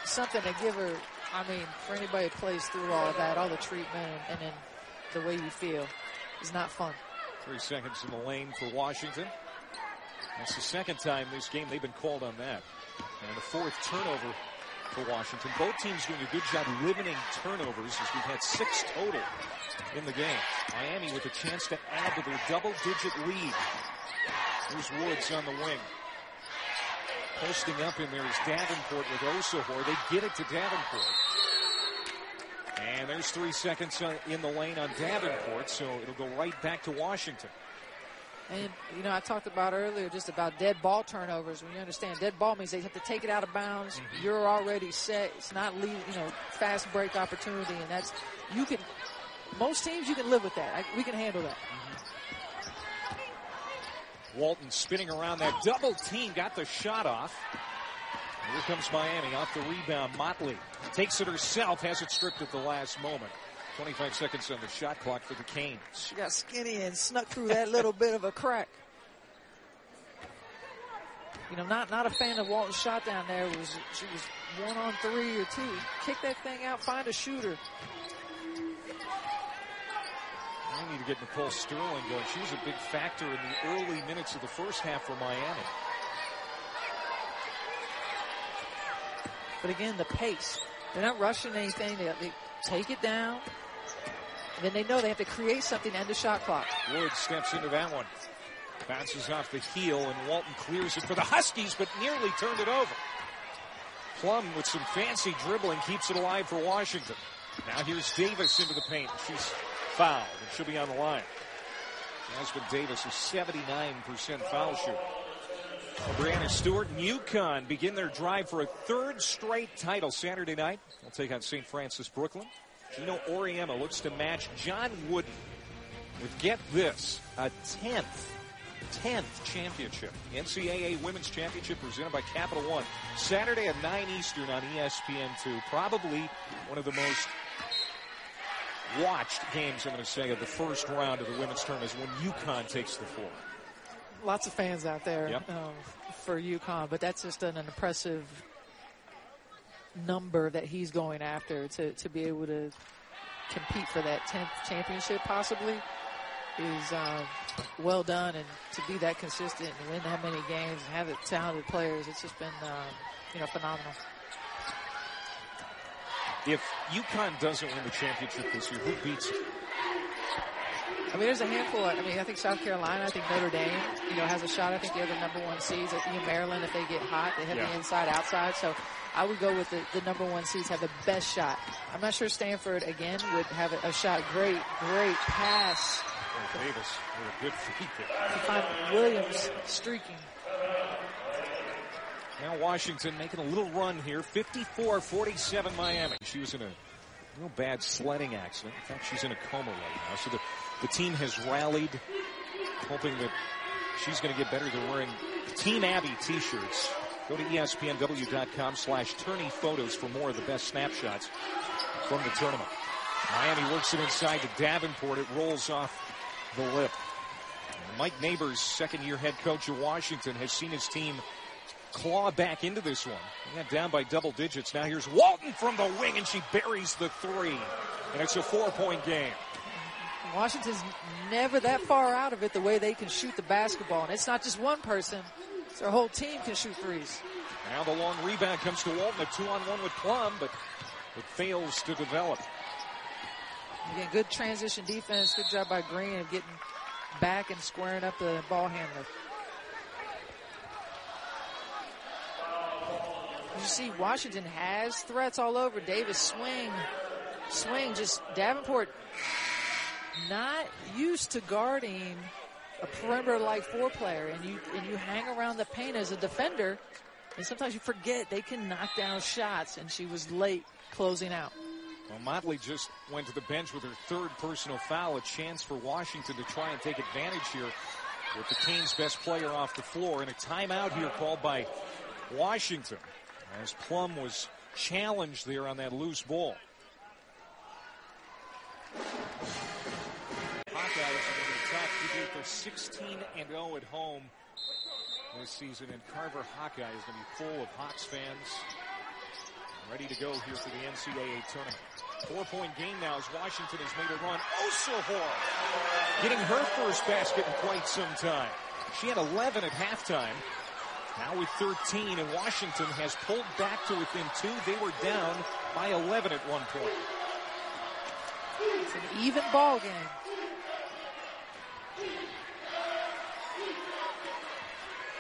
something to give her, I mean, for anybody who plays through all of that, all the treatment, and then the way you feel is not fun. 3 seconds in the lane for Washington. That's the second time this game they've been called on that. And the fourth turnover for Washington. Both teams doing a good job limiting turnovers, as we've had 6 total in the game. Miami with a chance to add to their double-digit lead. Here's Woods on the wing. Posting up in there is Davenport with Osahor. They get it to Davenport. And there's 3 seconds in the lane on Davenport, so it'll go right back to Washington. And, you know, I talked about earlier just about dead ball turnovers. When you understand dead ball means they have to take it out of bounds. You're already set. It's not leave, you know, fast break opportunity. And that's, you can, most teams you can live with that. We can handle that. Walton spinning around that double team, got the shot off. And here comes Miami off the rebound. Motley takes it herself, has it stripped at the last moment. 25 seconds on the shot clock for the Canes. She got skinny and snuck through that little bit of a crack. You know, not a fan of Walton's shot down there. She was 1 on 3 or 2. Kick that thing out, find a shooter. I need to get Nicole Sterling going. She was a big factor in the early minutes of the first half for Miami. But again, the pace. They're not rushing anything. They take it down. And then they know they have to create something to end the shot clock. Woods steps into that one. Bounces off the heel, and Walton clears it for the Huskies, but nearly turned it over. Plum with some fancy dribbling keeps it alive for Washington. Now here's Davis into the paint. She's fouled, and she'll be on the line. Jasmine Davis is 79% foul shooter. Brianna Stewart and UConn begin their drive for a 3rd straight title Saturday night. They'll take on St. Francis Brooklyn. Gino Oriema looks to match John Wooden with, get this, a 10th championship. NCAA Women's Championship presented by Capital One. Saturday at 9 Eastern on ESPN2. Probably one of the most watched games, I'm going to say, of the first round of the women's tournament is when UConn takes the floor. Lots of fans out there for UConn, but that's just an impressive number that he's going after to be able to compete for that 10th championship possibly is well done, and to be that consistent and win that many games and have the talented players, it's just been phenomenal. If UConn doesn't win the championship this year, who beats it? I mean, there's a handful. I think South Carolina, I think Notre Dame, has a shot. I think they're the #1 seeds. Maryland, if they get hot, they have the inside, outside. So I would go with the #1 seeds have the best shot. I'm not sure Stanford, again, would have a shot. Great pass. Davis with a good feed there. To find Williams streaking. Now Washington making a little run here. 54-47 Miami. She was in a real bad sledding accident. In fact, she's in a coma right now. So the team has rallied, hoping that she's going to get better. They're wearing Team Abby t-shirts. Go to ESPNW.com/tourney photos for more of the best snapshots from the tournament. Miami works it inside to Davenport. It rolls off the lip. And Mike Neighbors, second-year head coach of Washington, has seen his team claw back into this one. They got down by double digits. Now here's Walton from the wing, and she buries the 3. And it's a 4-point game. Washington's never that far out of it the way they can shoot the basketball. And it's not just one person. It's their whole team can shoot threes. Now the long rebound comes to Walton. A 2-on-1 with Plum, but it fails to develop. Again, good transition defense. Good job by Green of getting back and squaring up the ball handler. you see Washington has threats all over. Davis swing, just Davenport not used to guarding a perimeter-like four-player, and you hang around the paint as a defender, and sometimes you forget they can knock down shots, and she was late closing out. Well, Motley just went to the bench with her third personal foul, a chance for Washington to try and take advantage here with the Canes' best player off the floor, and a timeout here called by Washington as Plum was challenged there on that loose ball. Hawkeyes are going to be tough to beat. They're 16-0 at home this season, and Carver Hawkeye is going to be full of Hawks fans ready to go here for the NCAA tournament. 4-point game now as Washington has made a run. Osahor getting her first basket in quite some time. She had 11 at halftime. Now with 13, and Washington has pulled back to within 2. They were down by 11 at one point. It's an even ball game.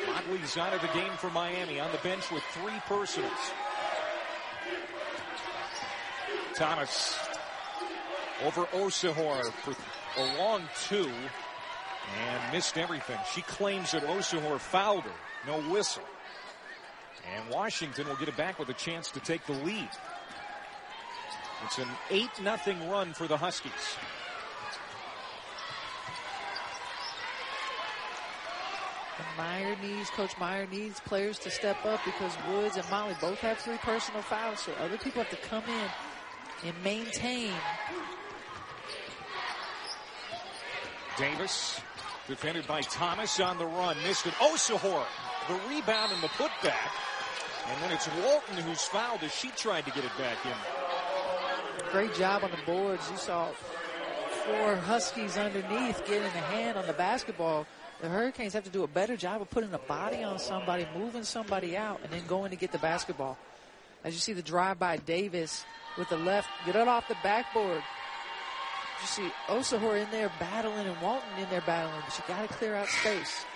Motley's out of the game for Miami on the bench with 3 personals. Thomas over Osahor for a long 2 and missed everything. She claims that Osahor fouled her. No whistle. And Washington will get it back with a chance to take the lead. It's an 8-0 run for the Huskies. And Coach Meyer needs players to step up because Woods and Motley both have 3 personal fouls, so other people have to come in and maintain. Davis, defended by Thomas on the run, missed it. Osahor, the rebound and the putback. And then it's Walton who's fouled as she tried to get it back in. Great job on the boards. You saw 4 Huskies underneath getting a hand on the basketball. The Hurricanes have to do a better job of putting a body on somebody, moving somebody out, and then going to get the basketball. As you see the drive by Davis with the left, get it off the backboard. You see Osahor in there battling and Walton in there battling, but you got to clear out space.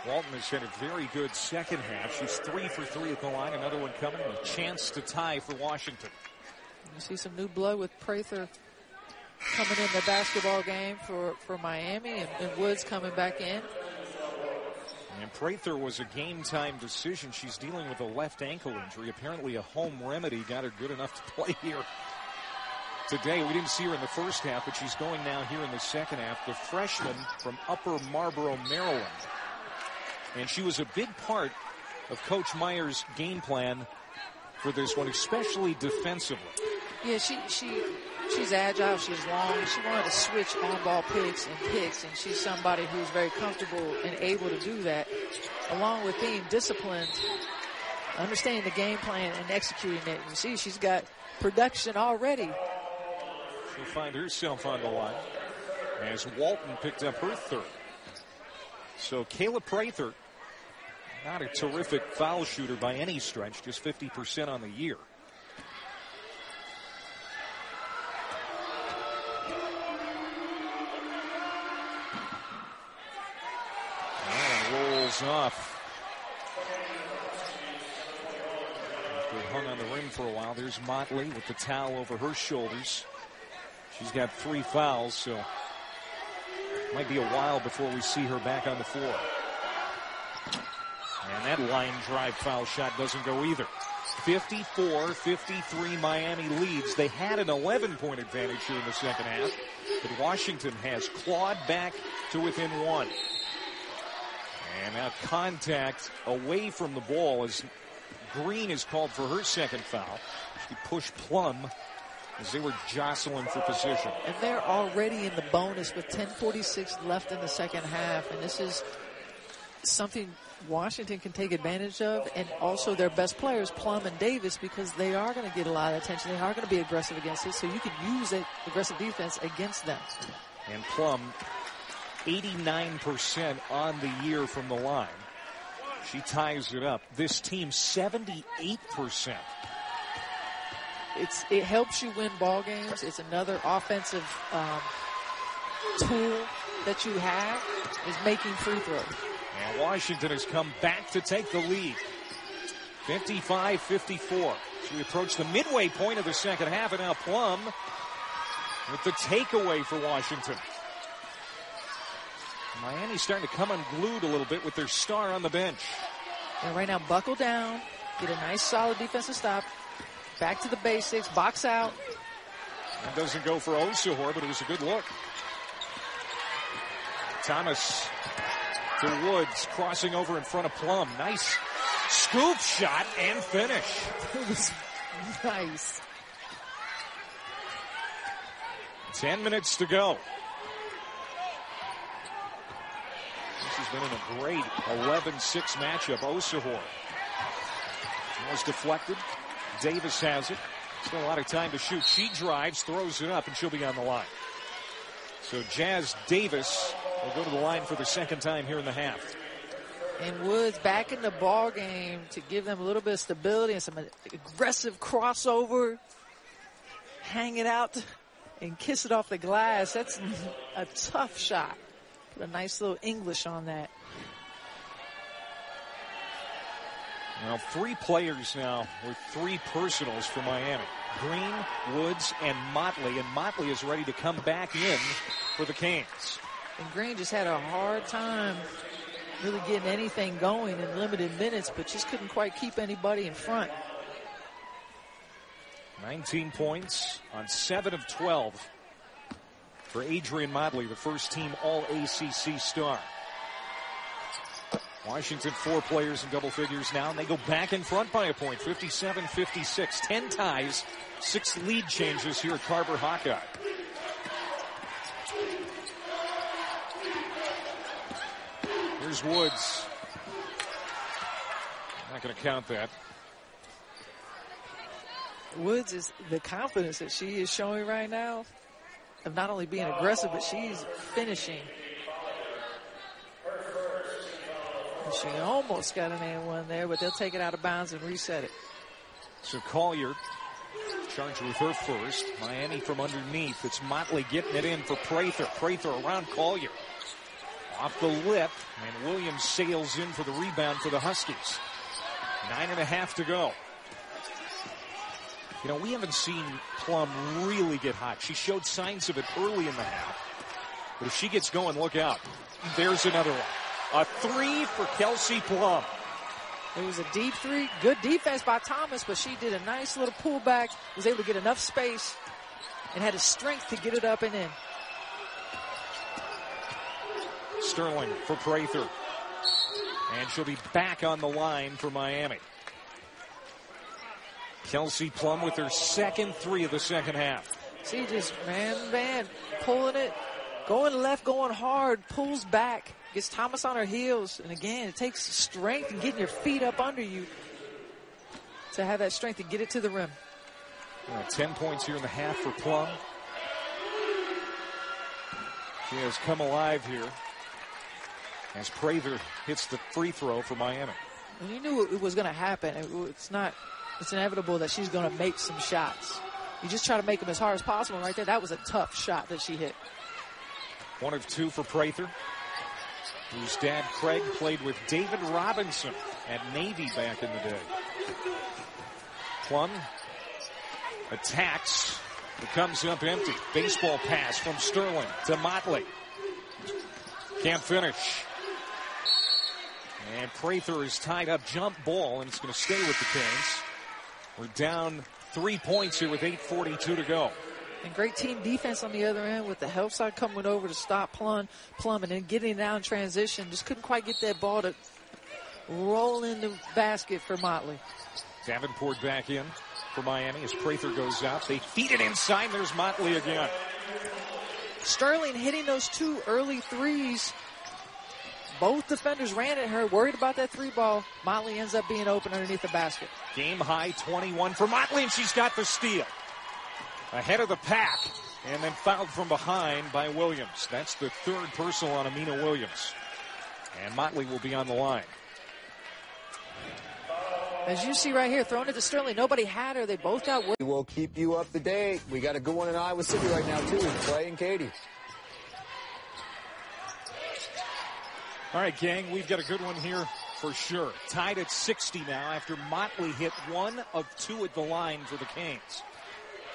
Walton has had a very good second half. She's 3 for 3 at the line. Another one coming, a chance to tie for Washington. You see some new blood with Prather coming in the basketball game for Miami, and Woods coming back in. And Prather was a game-time decision. She's dealing with a left ankle injury. Apparently a home remedy got her good enough to play here today. We didn't see her in the first half, but she's going now here in the second half. The freshman from Upper Marlboro, Maryland. And she was a big part of Coach Meyer's game plan for this one, especially defensively. Yeah, she's agile, she's long. She wanted to switch on-ball picks, and she's somebody who's very comfortable and able to do that, along with being disciplined, understanding the game plan, and executing it. You see, she's got production already. She'll find herself on the line as Walton picked up her 3rd. So Kayla Prather, not a terrific foul shooter by any stretch, just 50% on the year. Off. After it hung on the rim for a while, there's Motley with the towel over her shoulders. She's got 3 fouls, so it might be a while before we see her back on the floor. And that line drive foul shot doesn't go either. 54-53 Miami leads. They had an 11-point advantage here in the second half, but Washington has clawed back to within 1. And now contact away from the ball as Green is called for her second foul. She pushed Plum as they were jostling for position. And they're already in the bonus with 10:46 left in the second half. And this is something Washington can take advantage of. And also their best players, Plum and Davis, because they are going to get a lot of attention. They are going to be aggressive against it. So you can use that aggressive defense against them. And Plum, 89% on the year from the line. She ties it up. This team, 78%. It helps you win ball games. It's another offensive tool that you have is making free throws. And Washington has come back to take the lead. 55-54. So we approach the midway point of the second half, and now Plum with the takeaway for Washington. Miami's starting to come unglued a little bit with their star on the bench. And right now, buckle down, get a nice solid defensive stop, back to the basics, box out. And doesn't go for Osahor, but it was a good look. Thomas to Woods, crossing over in front of Plum. Nice scoop shot and finish. It was nice. 10 minutes to go. This has been in a great 11-6 matchup. Osahor was deflected. Davis has it. Still a lot of time to shoot. She drives, throws it up, and she'll be on the line. So Jazz Davis will go to the line for the second time here in the half. And Woods back in the ball game to give them a little bit of stability and some aggressive crossover. Hang it out and kiss it off the glass. That's a tough shot. Put a nice little English on that. Well, 3 players now with 3 personals for Miami. Green, Woods, and Motley. And Motley is ready to come back in for the Canes. And Green just had a hard time really getting anything going in limited minutes, but just couldn't quite keep anybody in front. 19 points on 7 of 12 for Adrienne Motley, the first team All-ACC star. Washington 4 players in double figures now, and they go back in front by a point, 57-56. 10 ties, 6 lead changes here at Carver Hawkeye. Here's Woods. Not going to count that. Woods is the confidence that she is showing right now of not only being aggressive, but she's finishing. She almost got an and one there, but they'll take it out of bounds and reset it. So Collier charged with her first. Miami from underneath. It's Motley getting it in for Prather. Prather around Collier. Off the lip, and Williams sails in for the rebound for the Huskies. 9.5 to go. You know, we haven't seen Plum really get hot. She showed signs of it early in the half. But if she gets going, look out. There's another one. A 3 for Kelsey Plum. It was a deep 3. Good defense by Thomas, but she did a nice little pullback, was able to get enough space, and had the strength to get it up and in. Sterling for Prather. And she'll be back on the line for Miami. Kelsey Plum with her second 3 of the second half. She just, man, pulling it, going left, going hard, pulls back, gets Thomas on her heels. And again, it takes strength and getting your feet up under you to have that strength to get it to the rim. 10 points here in the half for Plum. She has come alive here as Prather hits the free throw for Miami. And you knew it was going to happen. It's inevitable that she's going to make some shots. You just try to make them as hard as possible right there. That was a tough shot that she hit. 1 of 2 for Prather, whose dad, Craig, played with David Robinson at Navy back in the day. Plum attacks. It comes up empty. Baseball pass from Sterling to Motley. Can't finish. And Prather is tied up, jump ball, and it's going to stay with the Canes. We're down 3 points here with 8:42 to go. And great team defense on the other end with the help side coming over to stop Plum and then getting down in transition. Just couldn't quite get that ball to roll in the basket for Motley. Davenport back in for Miami as Prather goes out. They feed it inside. There's Motley again. Sterling hitting those 2 early threes. Both defenders ran at her, worried about that 3 ball. Motley ends up being open underneath the basket. Game high 21 for Motley, and she's got the steal. Ahead of the pack, and then fouled from behind by Williams. That's the 3rd personal on Amina Williams. And Motley will be on the line. As you see right here, throwing it to Sterling. Nobody had her. They both got work. We'll keep you up to date. We got a good one in Iowa City right now, too. Clay and Katie. All right, gang, we've got a good one here for sure. Tied at 60 now after Motley hit 1 of 2 at the line for the Canes.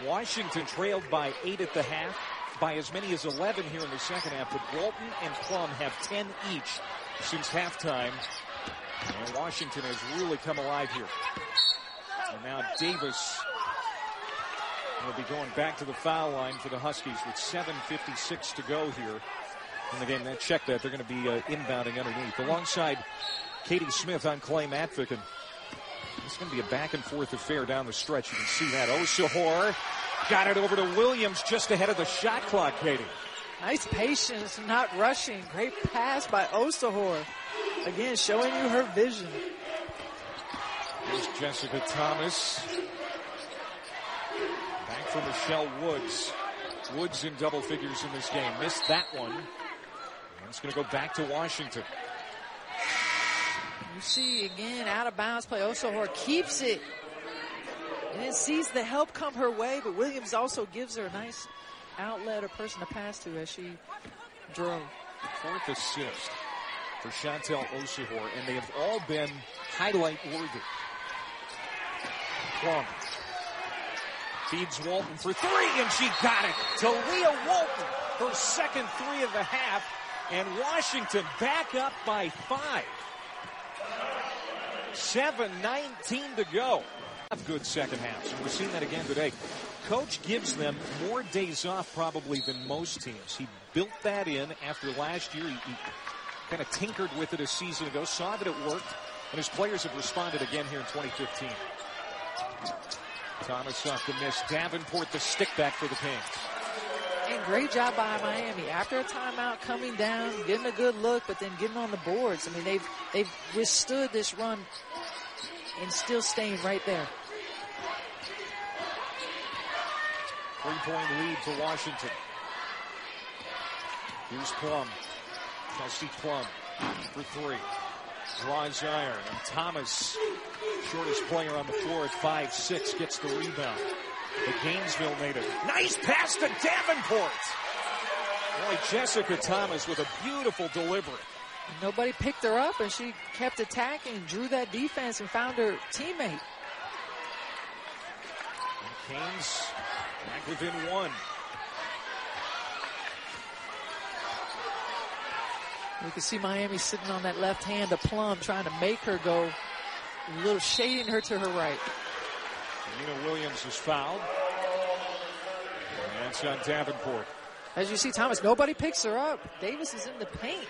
Washington trailed by 8 at the half, by as many as 11 here in the second half, but Walton and Plum have 10 each since halftime. And Washington has really come alive here. And now Davis will be going back to the foul line for the Huskies with 7:56 to go here in the game. That check that they're going to be inbounding underneath. Alongside Katie Smith on Clay Matvick. And it's going to be a back and forth affair down the stretch. You can see that. Osahor got it over to Williams just ahead of the shot clock, Katie. Nice patience, not rushing. Great pass by Osahor. Again, showing you her vision. Here's Jessica Thomas. Back for Michelle Woods. Woods in double figures in this game. Missed that one. And it's going to go back to Washington. You see, again, out of bounds play. Osahor keeps it. And then sees the help come her way, but Williams also gives her a nice outlet or person to pass to as she drove. 4th assist for Chantel Osahor, and they have all been highlight worthy. Plum feeds Walton for 3, and she got it to Leah Walton, her second 3 of the half, and Washington back up by 5. 7:19 to go. Good second halves, and we've seen that again today. Coach gives them more days off probably than most teams. He built that in after last year. He kind of tinkered with it a season ago, saw that it worked, and his players have responded again here in 2015. Thomas off the miss. Davenport the stick back for the Canes. And great job by Miami. After a timeout, coming down, getting a good look, but then getting on the boards. I mean, they've withstood this run and still staying right there. 3-point lead for Washington. Here's Plum. Chelsea Plum for 3. Draws iron. And Thomas, shortest player on the floor at 5'6", gets the rebound. The Gainesville native. Nice pass to Davenport. Boy, Jessica Thomas with a beautiful delivery. Nobody picked her up, and she kept attacking, drew that defense, and found her teammate. And Canes back within 1. You can see Miami sitting on that left hand of Plum, trying to make her go, a little shading her to her right. Nina Williams is fouled. And that's on Davenport. As you see, Thomas, nobody picks her up. Davis is in the paint.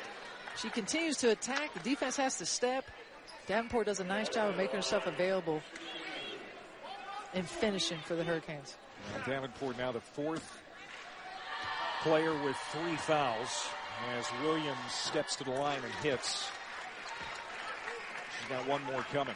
She continues to attack. The defense has to step. Davenport does a nice job of making herself available and finishing for the Hurricanes. And Davenport now the 4th player with 3 fouls as Williams steps to the line and hits. She's got 1 more coming.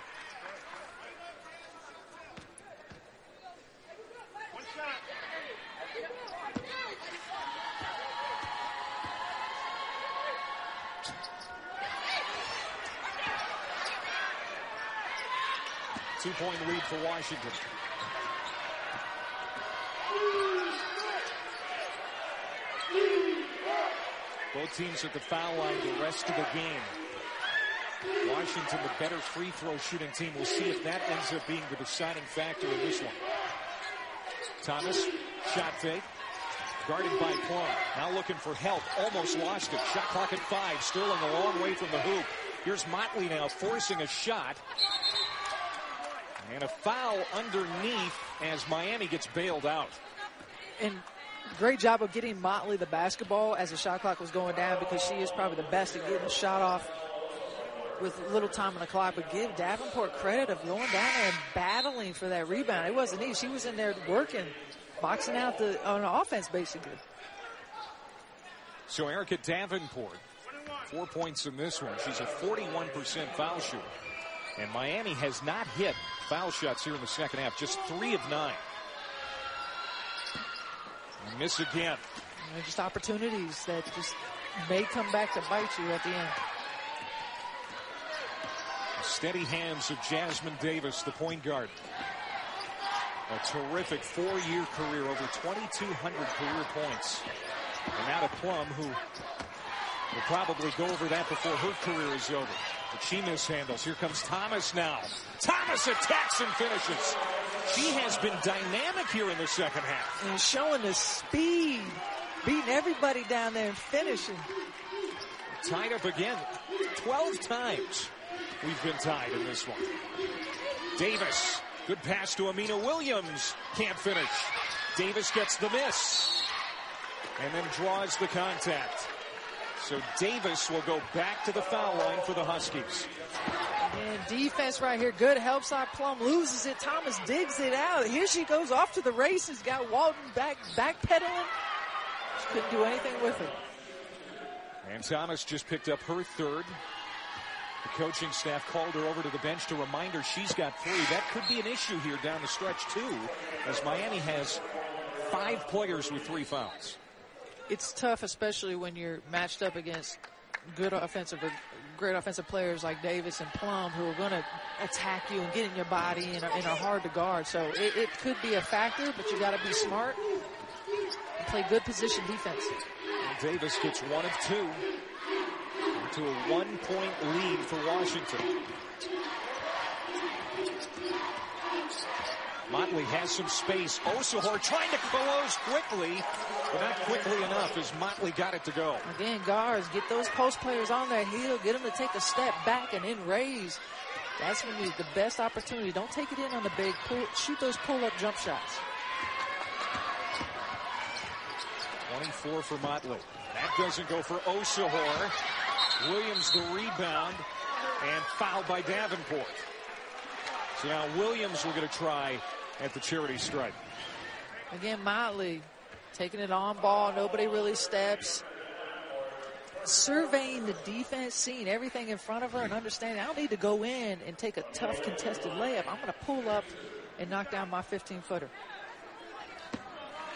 Two-point lead for Washington. Both teams at the foul line the rest of the game. Washington, the better free throw shooting team. We'll see if that ends up being the deciding factor in this one. Thomas, shot fake. Guarded by Plum. Now looking for help. Almost lost it. Shot clock at 5. Sterling a long way from the hoop. Here's Motley now forcing a shot. And a foul underneath as Miami gets bailed out. And great job of getting Motley the basketball as the shot clock was going down, because she is probably the best at getting the shot off with little time on the clock. But give Davenport credit of going down there and battling for that rebound. It wasn't easy. She was in there working, boxing out on offense, basically. So Erica Davenport, 4 points in this one. She's a 41% foul shooter. And Miami has not hit foul shots here in the second half. Just 3 of 9. Miss again. And just opportunities that just may come back to bite you at the end. Steady hands of Jasmine Davis, the point guard. A terrific 4-year career, over 2,200 career points. And now to Plum, who will probably go over that before her career is over. But she mishandles. Here comes Thomas now. Thomas attacks and finishes. She has been dynamic here in the second half. And showing the speed, beating everybody down there and finishing. Tied up again. 12 times we've been tied in this one. Davis, good pass to Amina Williams. Can't finish. Davis gets the miss. And then draws the contact. So Davis will go back to the foul line for the Huskies. And defense right here. Good help side. Plum loses it. Thomas digs it out. Here she goes off to the races. Got Walton backpedaling. She couldn't do anything with it. And Thomas just picked up her third. The coaching staff called her over to the bench to remind her she's got 3. That could be an issue here down the stretch, too, as Miami has 5 players with 3 fouls. It's tough, especially when you're matched up against great offensive players like Davis and Plum, who are going to attack you and get in your body and are hard to guard. So it could be a factor, but you got to be smart and play good position defense. And Davis gets 1 of 2 to a 1-point lead for Washington. Motley has some space. Osahor trying to close quickly, but not quickly enough as Motley got it to go. Again, guards, get those post players on their heel, get them to take a step back and then raise. That's when you the best opportunity. Don't take it in on the big pull. Shoot those pull-up jump shots. 24 for Motley. That doesn't go for Osahor. Williams the rebound and fouled by Davenport. So now Williams will get a try at the charity stripe. Again, Motley taking it on ball. Nobody really steps. Surveying the defense, seeing everything in front of her and understanding I don't need to go in and take a tough contested layup. I'm going to pull up and knock down my 15-footer.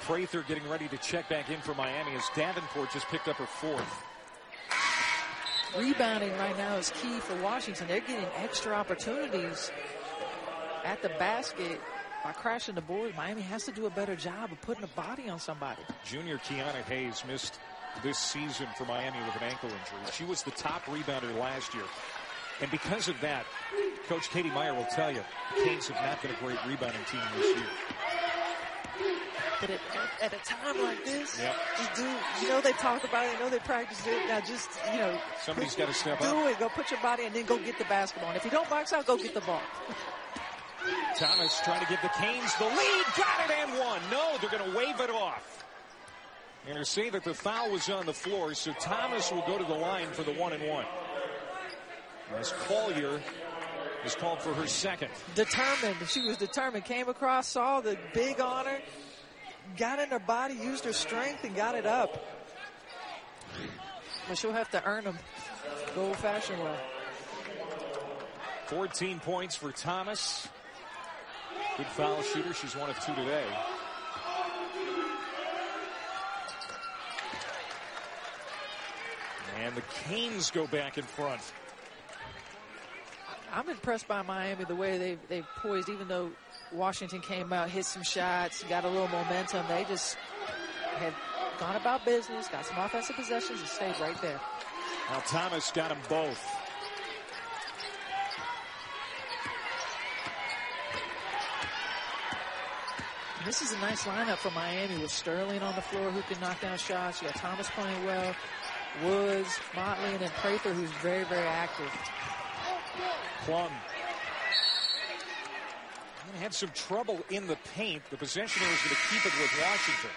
Prather getting ready to check back in for Miami as Davenport just picked up her 4th. Rebounding right now is key for Washington. They're getting extra opportunities at the basket by crashing the board. Miami has to do a better job of putting a body on somebody. Junior Kiana Hayes missed this season for Miami with an ankle injury. She was the top rebounder last year. And because of that, Coach Katie Meyer will tell you, the Canes have not been a great rebounding team this year. But at a time like this, yep. They talked about it, they practiced it. Now just, somebody's got to step up. Do it. Go put your body and then go get the basketball. And if you don't box out, go get the ball. Thomas trying to give the Canes the lead. Got it and won. No, they're going to wave it off. They're going to say that the foul was on the floor, so Thomas will go to the line for the 1-and-1. As Collier is called for her second. Determined. She was determined. Came across, saw the big on her, got in her body, used her strength, and got it up. But she'll have to earn them the old-fashioned way. 14 points for Thomas. Good foul shooter. She's 1 of 2 today. And the Canes go back in front. I'm impressed by Miami, the way they've poised, even though Washington came out, hit some shots, got a little momentum. They just have gone about business, got some offensive possessions, and stayed right there. Now Thomas got them both. This is a nice lineup for Miami with Sterling on the floor who can knock down shots. You got Thomas playing well, Woods, Motley, and then Prather, who's very, very active. Plum. Had some trouble in the paint. The possession is going to keep it with Washington.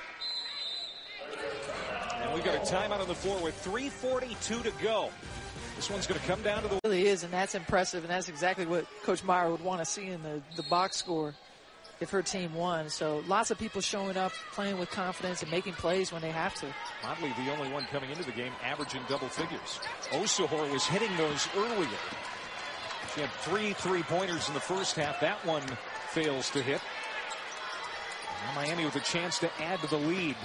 And we've got a timeout on the floor with 3:42 to go. This one's going to come down to the... It really is, and that's impressive, and that's exactly what Coach Meyer would want to see in the box score if her team won. So lots of people showing up, playing with confidence, and making plays when they have to. Motley, the only one coming into the game, averaging double figures. Osahor was hitting those earlier. She had 3 3-pointers in the first half. That one fails to hit. Now Miami with a chance to add to the lead.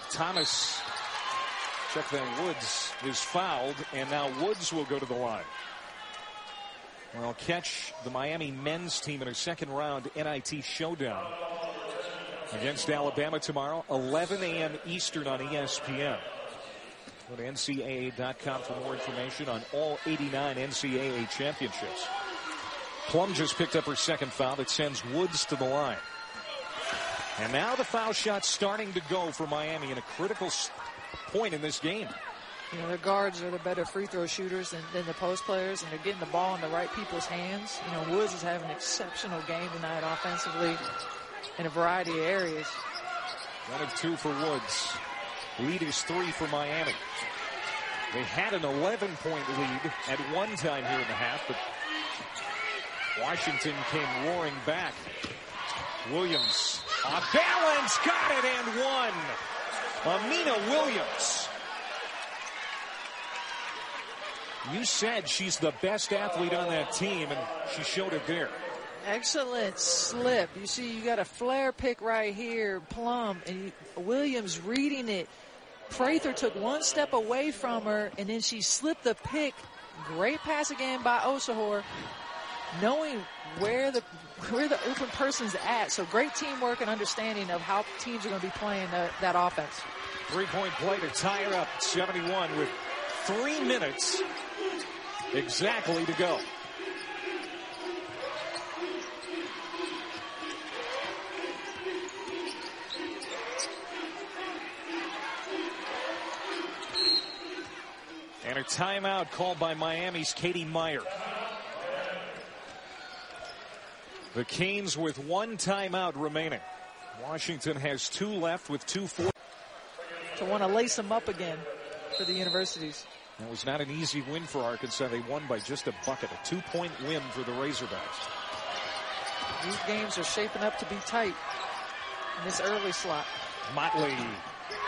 Thomas, check that, Woods is fouled, and now Woods will go to the line. Well, catch the Miami men's team in a second-round NIT showdown against Alabama tomorrow, 11 a.m. Eastern on ESPN. Go to NCAA.com for more information on all 89 NCAA championships. Plum just picked up her second foul. That sends Woods to the line. And now the foul shot starting to go for Miami in a critical point in this game. You know, their guards are the better free throw shooters than the post players, and they're getting the ball in the right people's hands. You know, Woods is having an exceptional game tonight offensively in a variety of areas. 1 of 2 for Woods. Lead is 3 for Miami. They had an 11-point lead at one time here in the half, but Washington came roaring back. Williams off balance, got it and one. Amina Williams. You said she's the best athlete on that team, and she showed it there. Excellent slip. You see, you got a flare pick right here, Plum, and Williams reading it. Prather took one step away from her, and then she slipped the pick. Great pass again by Osahor, knowing where the open person's at. So great teamwork and understanding of how teams are going to be playing that offense. 3-point play to tie it up, 71 with 3 minutes exactly to go. And a timeout called by Miami's Katie Meyer. The Canes with 1 timeout remaining. Washington has 2 left with 2:40. To want to lace them up again for the universities. It was not an easy win for Arkansas. They won by just a bucket. A 2-point win for the Razorbacks. These games are shaping up to be tight in this early slot. Motley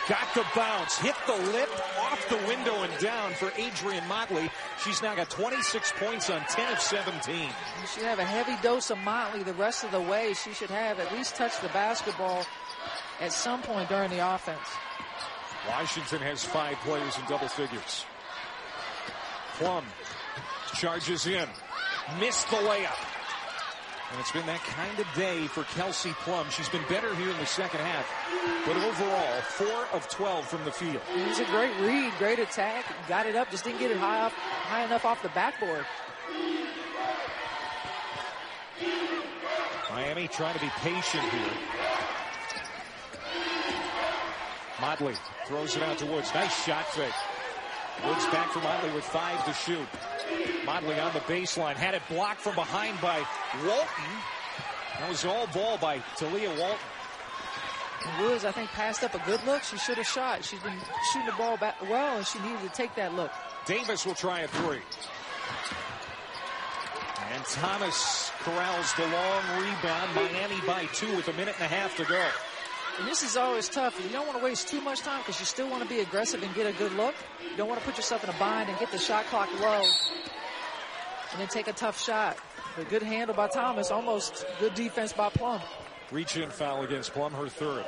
got the bounce, hit the lip, off the window and down for Adrienne Motley. She's now got 26 points on 10 of 17. You should have a heavy dose of Motley the rest of the way. She should have at least touched the basketball at some point during the offense. Washington has 5 players in double figures. Plum charges in, missed the layup. And it's been that kind of day for Kelsey Plum. She's been better here in the second half, but overall 4 of 12 from the field. It was a great read, great attack, got it up, just didn't get it high enough off the backboard. Miami trying to be patient here. Motley throws it out to Woods. Nice shot fake. Woods back for Motley with 5 to shoot. Motley on the baseline. Had it blocked from behind by Walton. That was all ball by Talia Walton. And Woods, I think, passed up a good look. She should have shot. She's been shooting the ball back well, and she needed to take that look. Davis will try a 3. And Thomas corrals the long rebound. Miami by 2 with 1.5 minutes to go. And this is always tough. You don't want to waste too much time because you still want to be aggressive and get a good look. You don't want to put yourself in a bind and get the shot clock low and then take a tough shot. A good handle by Thomas, almost good defense by Plum. Reach-in foul against Plum, her 3rd.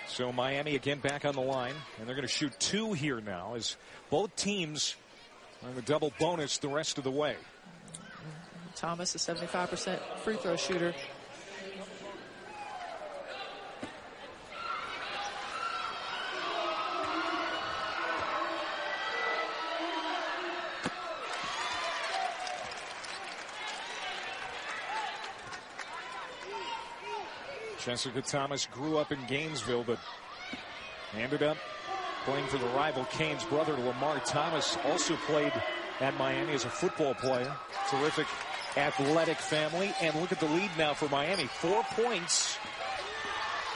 So Miami again back on the line, and they're going to shoot 2 here now as both teams are in the double bonus the rest of the way. Thomas, a 75% free throw shooter. Jessica Thomas grew up in Gainesville, but ended up playing for the rival Canes. Brother Lamar Thomas also played at Miami as a football player. Terrific athletic family. And look at the lead now for Miami. 4 points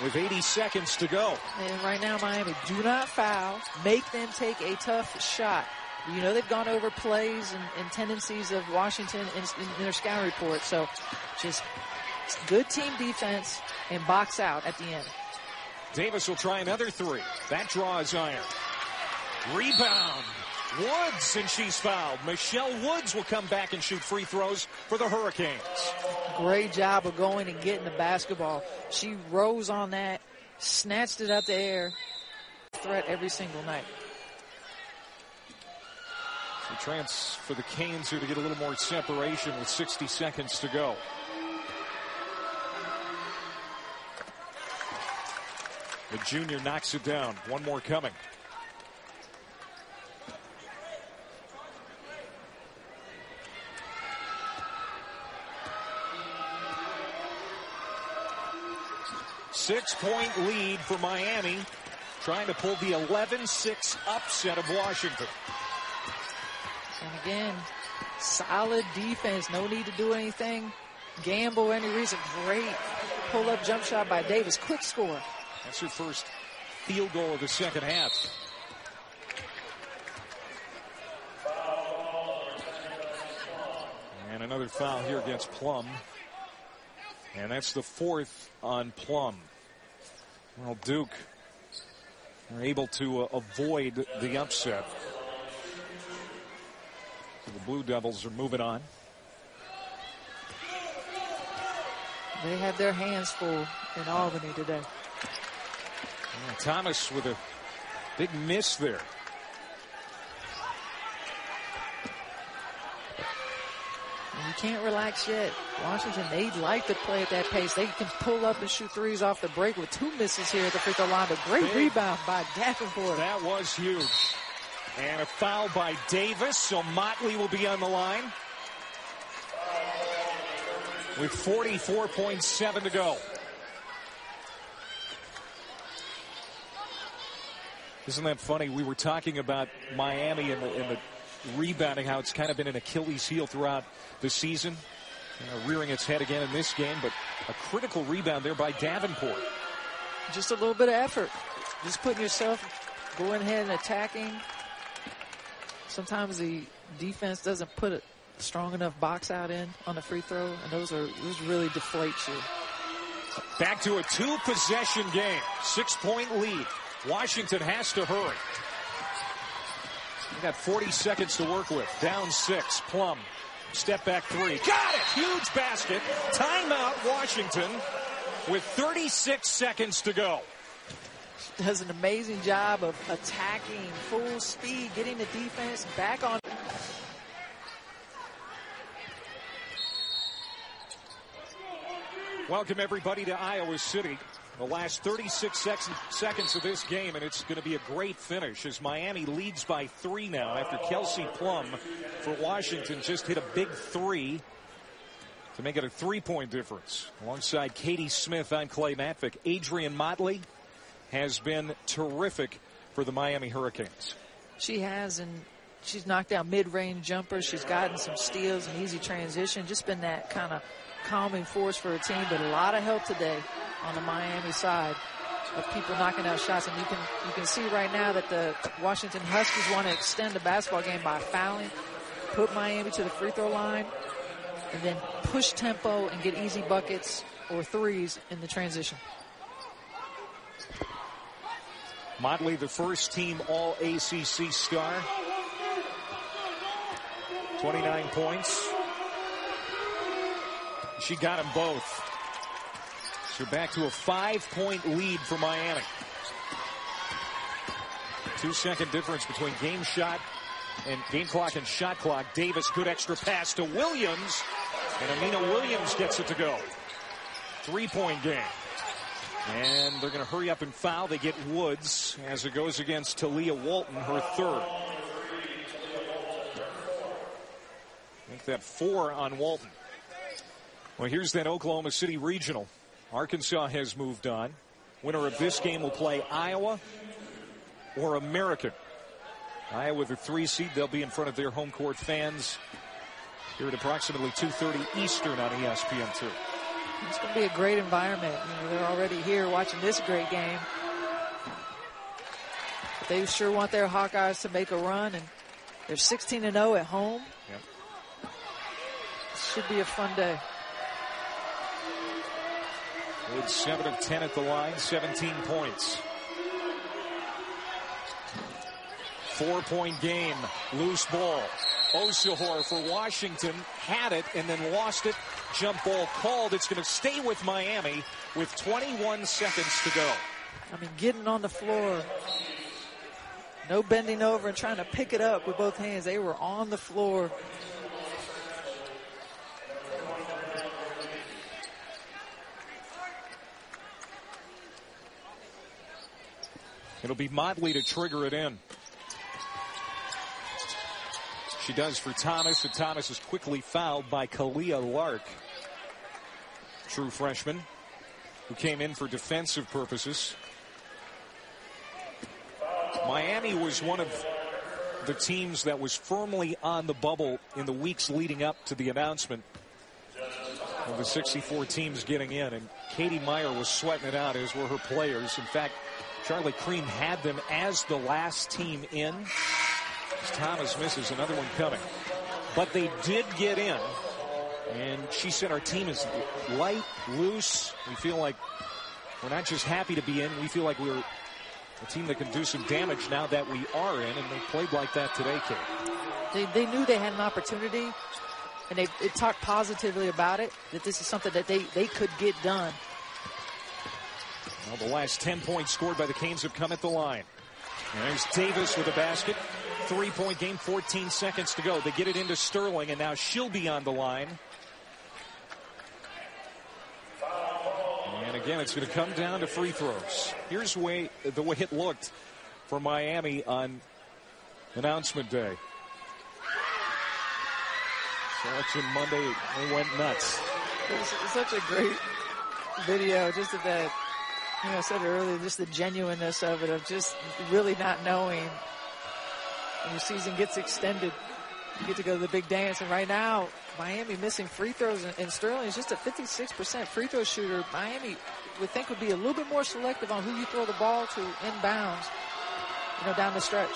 with 80 seconds to go. And right now, Miami, do not foul. Make them take a tough shot. You know they've gone over plays and tendencies of Washington in their scouting report. So just good team defense and box out at the end. Davis will try another 3. That draws iron. Rebound. Woods, and she's fouled. Michelle Woods will come back and shoot free throws for the Hurricanes. Great job of going and getting the basketball. She rose on that, snatched it out the air. Threat every single night. The chance for the Canes here to get a little more separation with 60 seconds to go. The junior knocks it down. One more coming. 6-point lead for Miami, trying to pull the 11-6 upset of Washington. And again, solid defense. No need to do anything, gamble any reason. Great pull-up jump shot by Davis. Quick score. That's her first field goal of the second half. And another foul here against Plum. And that's the 4th on Plum. Well, Duke are able to avoid the upset. So the Blue Devils are moving on. They have their hands full in Albany today. Thomas with a big miss there. And you can't relax yet. Washington, they like to play at that pace. They can pull up and shoot threes off the break with 2 misses here at the free throw line. But great rebound by Davenport. That was huge. And a foul by Davis, so Motley will be on the line with 44.7 to go. Isn't that funny? We were talking about Miami and the rebounding, how it's kind of been an Achilles heel throughout the season. Rearing its head again in this game, but a critical rebound there by Davenport. Just a little bit of effort. Just putting yourself, going ahead and attacking. Sometimes the defense doesn't put a strong enough box out in on the free throw, and those really deflate you. Back to a 2-possession game. 6-point lead. Washington has to hurry. We've got 40 seconds to work with. Down 6. Plum. Step back 3. Got it! Huge basket. Timeout Washington with 36 seconds to go. Does an amazing job of attacking full speed, getting the defense back on. Welcome everybody to Iowa City. The last 36 seconds of this game, and it's going to be a great finish as Miami leads by 3 now after Kelsey Plum for Washington just hit a big 3 to make it a 3-point difference. Alongside Katie Smith, I'm Clay Matvick. Adrienne Motley has been terrific for the Miami Hurricanes. She has, and she's knocked down mid-range jumpers. She's gotten some steals and easy transition. Just been that kind of calming force for her team, but a lot of help today on the Miami side of people knocking out shots. And you can see right now that the Washington Huskies want to extend the basketball game by fouling, put Miami to the free throw line, and then push tempo and get easy buckets or threes in the transition. Motley, the first team All-ACC star. 29 points. She got them both. So back to a 5-point lead for Miami. 2-second difference between game clock and shot clock. Davis, good extra pass to Williams. And Amina Williams gets it to go. 3-point game. And they're going to hurry up and foul. They get Woods as it goes against Talia Walton, her 3rd. Make that 4 on Walton. Well, here's that Oklahoma City Regional. Arkansas has moved on. Winner of this game will play Iowa or American. Iowa, the 3 seed, they'll be in front of their home court fans here at approximately 2:30 Eastern on ESPN2. It's going to be a great environment. They're already here watching this great game. But they sure want their Hawkeyes to make a run, and they're 16-0 at home. Yep. Should be a fun day. Woods 7 of 10 at the line, 17 points. 4-point game, loose ball. Osahor for Washington had it and then lost it. Jump ball called. It's going to stay with Miami with 21 seconds to go. I mean, getting on the floor. No bending over and trying to pick it up with both hands. They were on the floor. It'll be Motley to trigger it in. She does for Thomas, and Thomas is quickly fouled by Kalia Lark. True freshman. who came in for defensive purposes. Miami was one of the teams that was firmly on the bubble in the weeks leading up to the announcement of the 64 teams getting in, and Katie Meyer was sweating it out, as were her players. In fact, Charlie Cream had them as the last team in. As Thomas misses, another one coming. But they did get in, and she said our team is light, loose. We feel like we're not just happy to be in, we feel like we're a team that can do some damage now that we are in, and they played like that today, Kate. They knew they had an opportunity, and they talked positively about it, that this is something that they could get done. Well, the last 10 points scored by the Canes have come at the line. And there's Davis with a basket. 3-point game, 14 seconds to go. They get it into Sterling, and now she'll be on the line. And again, it's going to come down to free throws. Here's the way it looked for Miami on announcement day. Selection Monday, they went nuts. It's such a great video, just of that, you know, I said earlier, just the genuineness of it, of just really not knowing. When your season gets extended, you get to go to the big dance. And right now, Miami missing free throws, and Sterling is just a 56% free throw shooter. Miami would think would be a little bit more selective on who you throw the ball to inbounds, you know, down the stretch.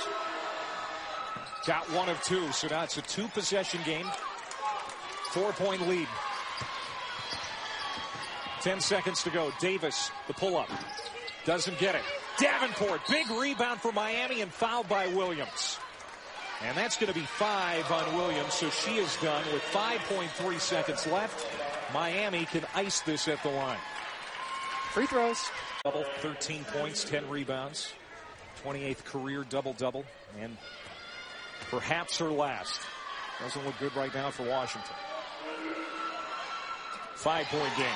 Got one of two, so now it's a 2-possession game. 4-point lead. 10 seconds to go. Davis, the pull-up. Doesn't get it. Davenport, big rebound for Miami, and fouled by Williams. And that's going to be 5 on Williams, so she is done with 5.3 seconds left. Miami can ice this at the line. Free throws. Double, 13 points, 10 rebounds. 28th career double-double, and perhaps her last. Doesn't look good right now for Washington. 5-point game.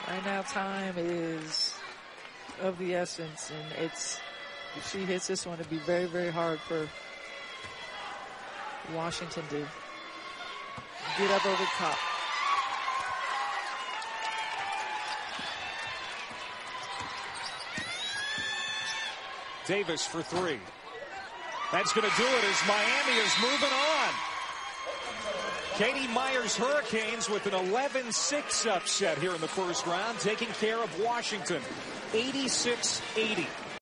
Right now, time is of the essence, and it's, if she hits this one, it'd be very, very hard for Washington to get up over the top. Davis for 3. That's going to do it as Miami is moving on. Katie Meyer's Hurricanes with an 11-6 upset here in the first round, taking care of Washington, 86-80.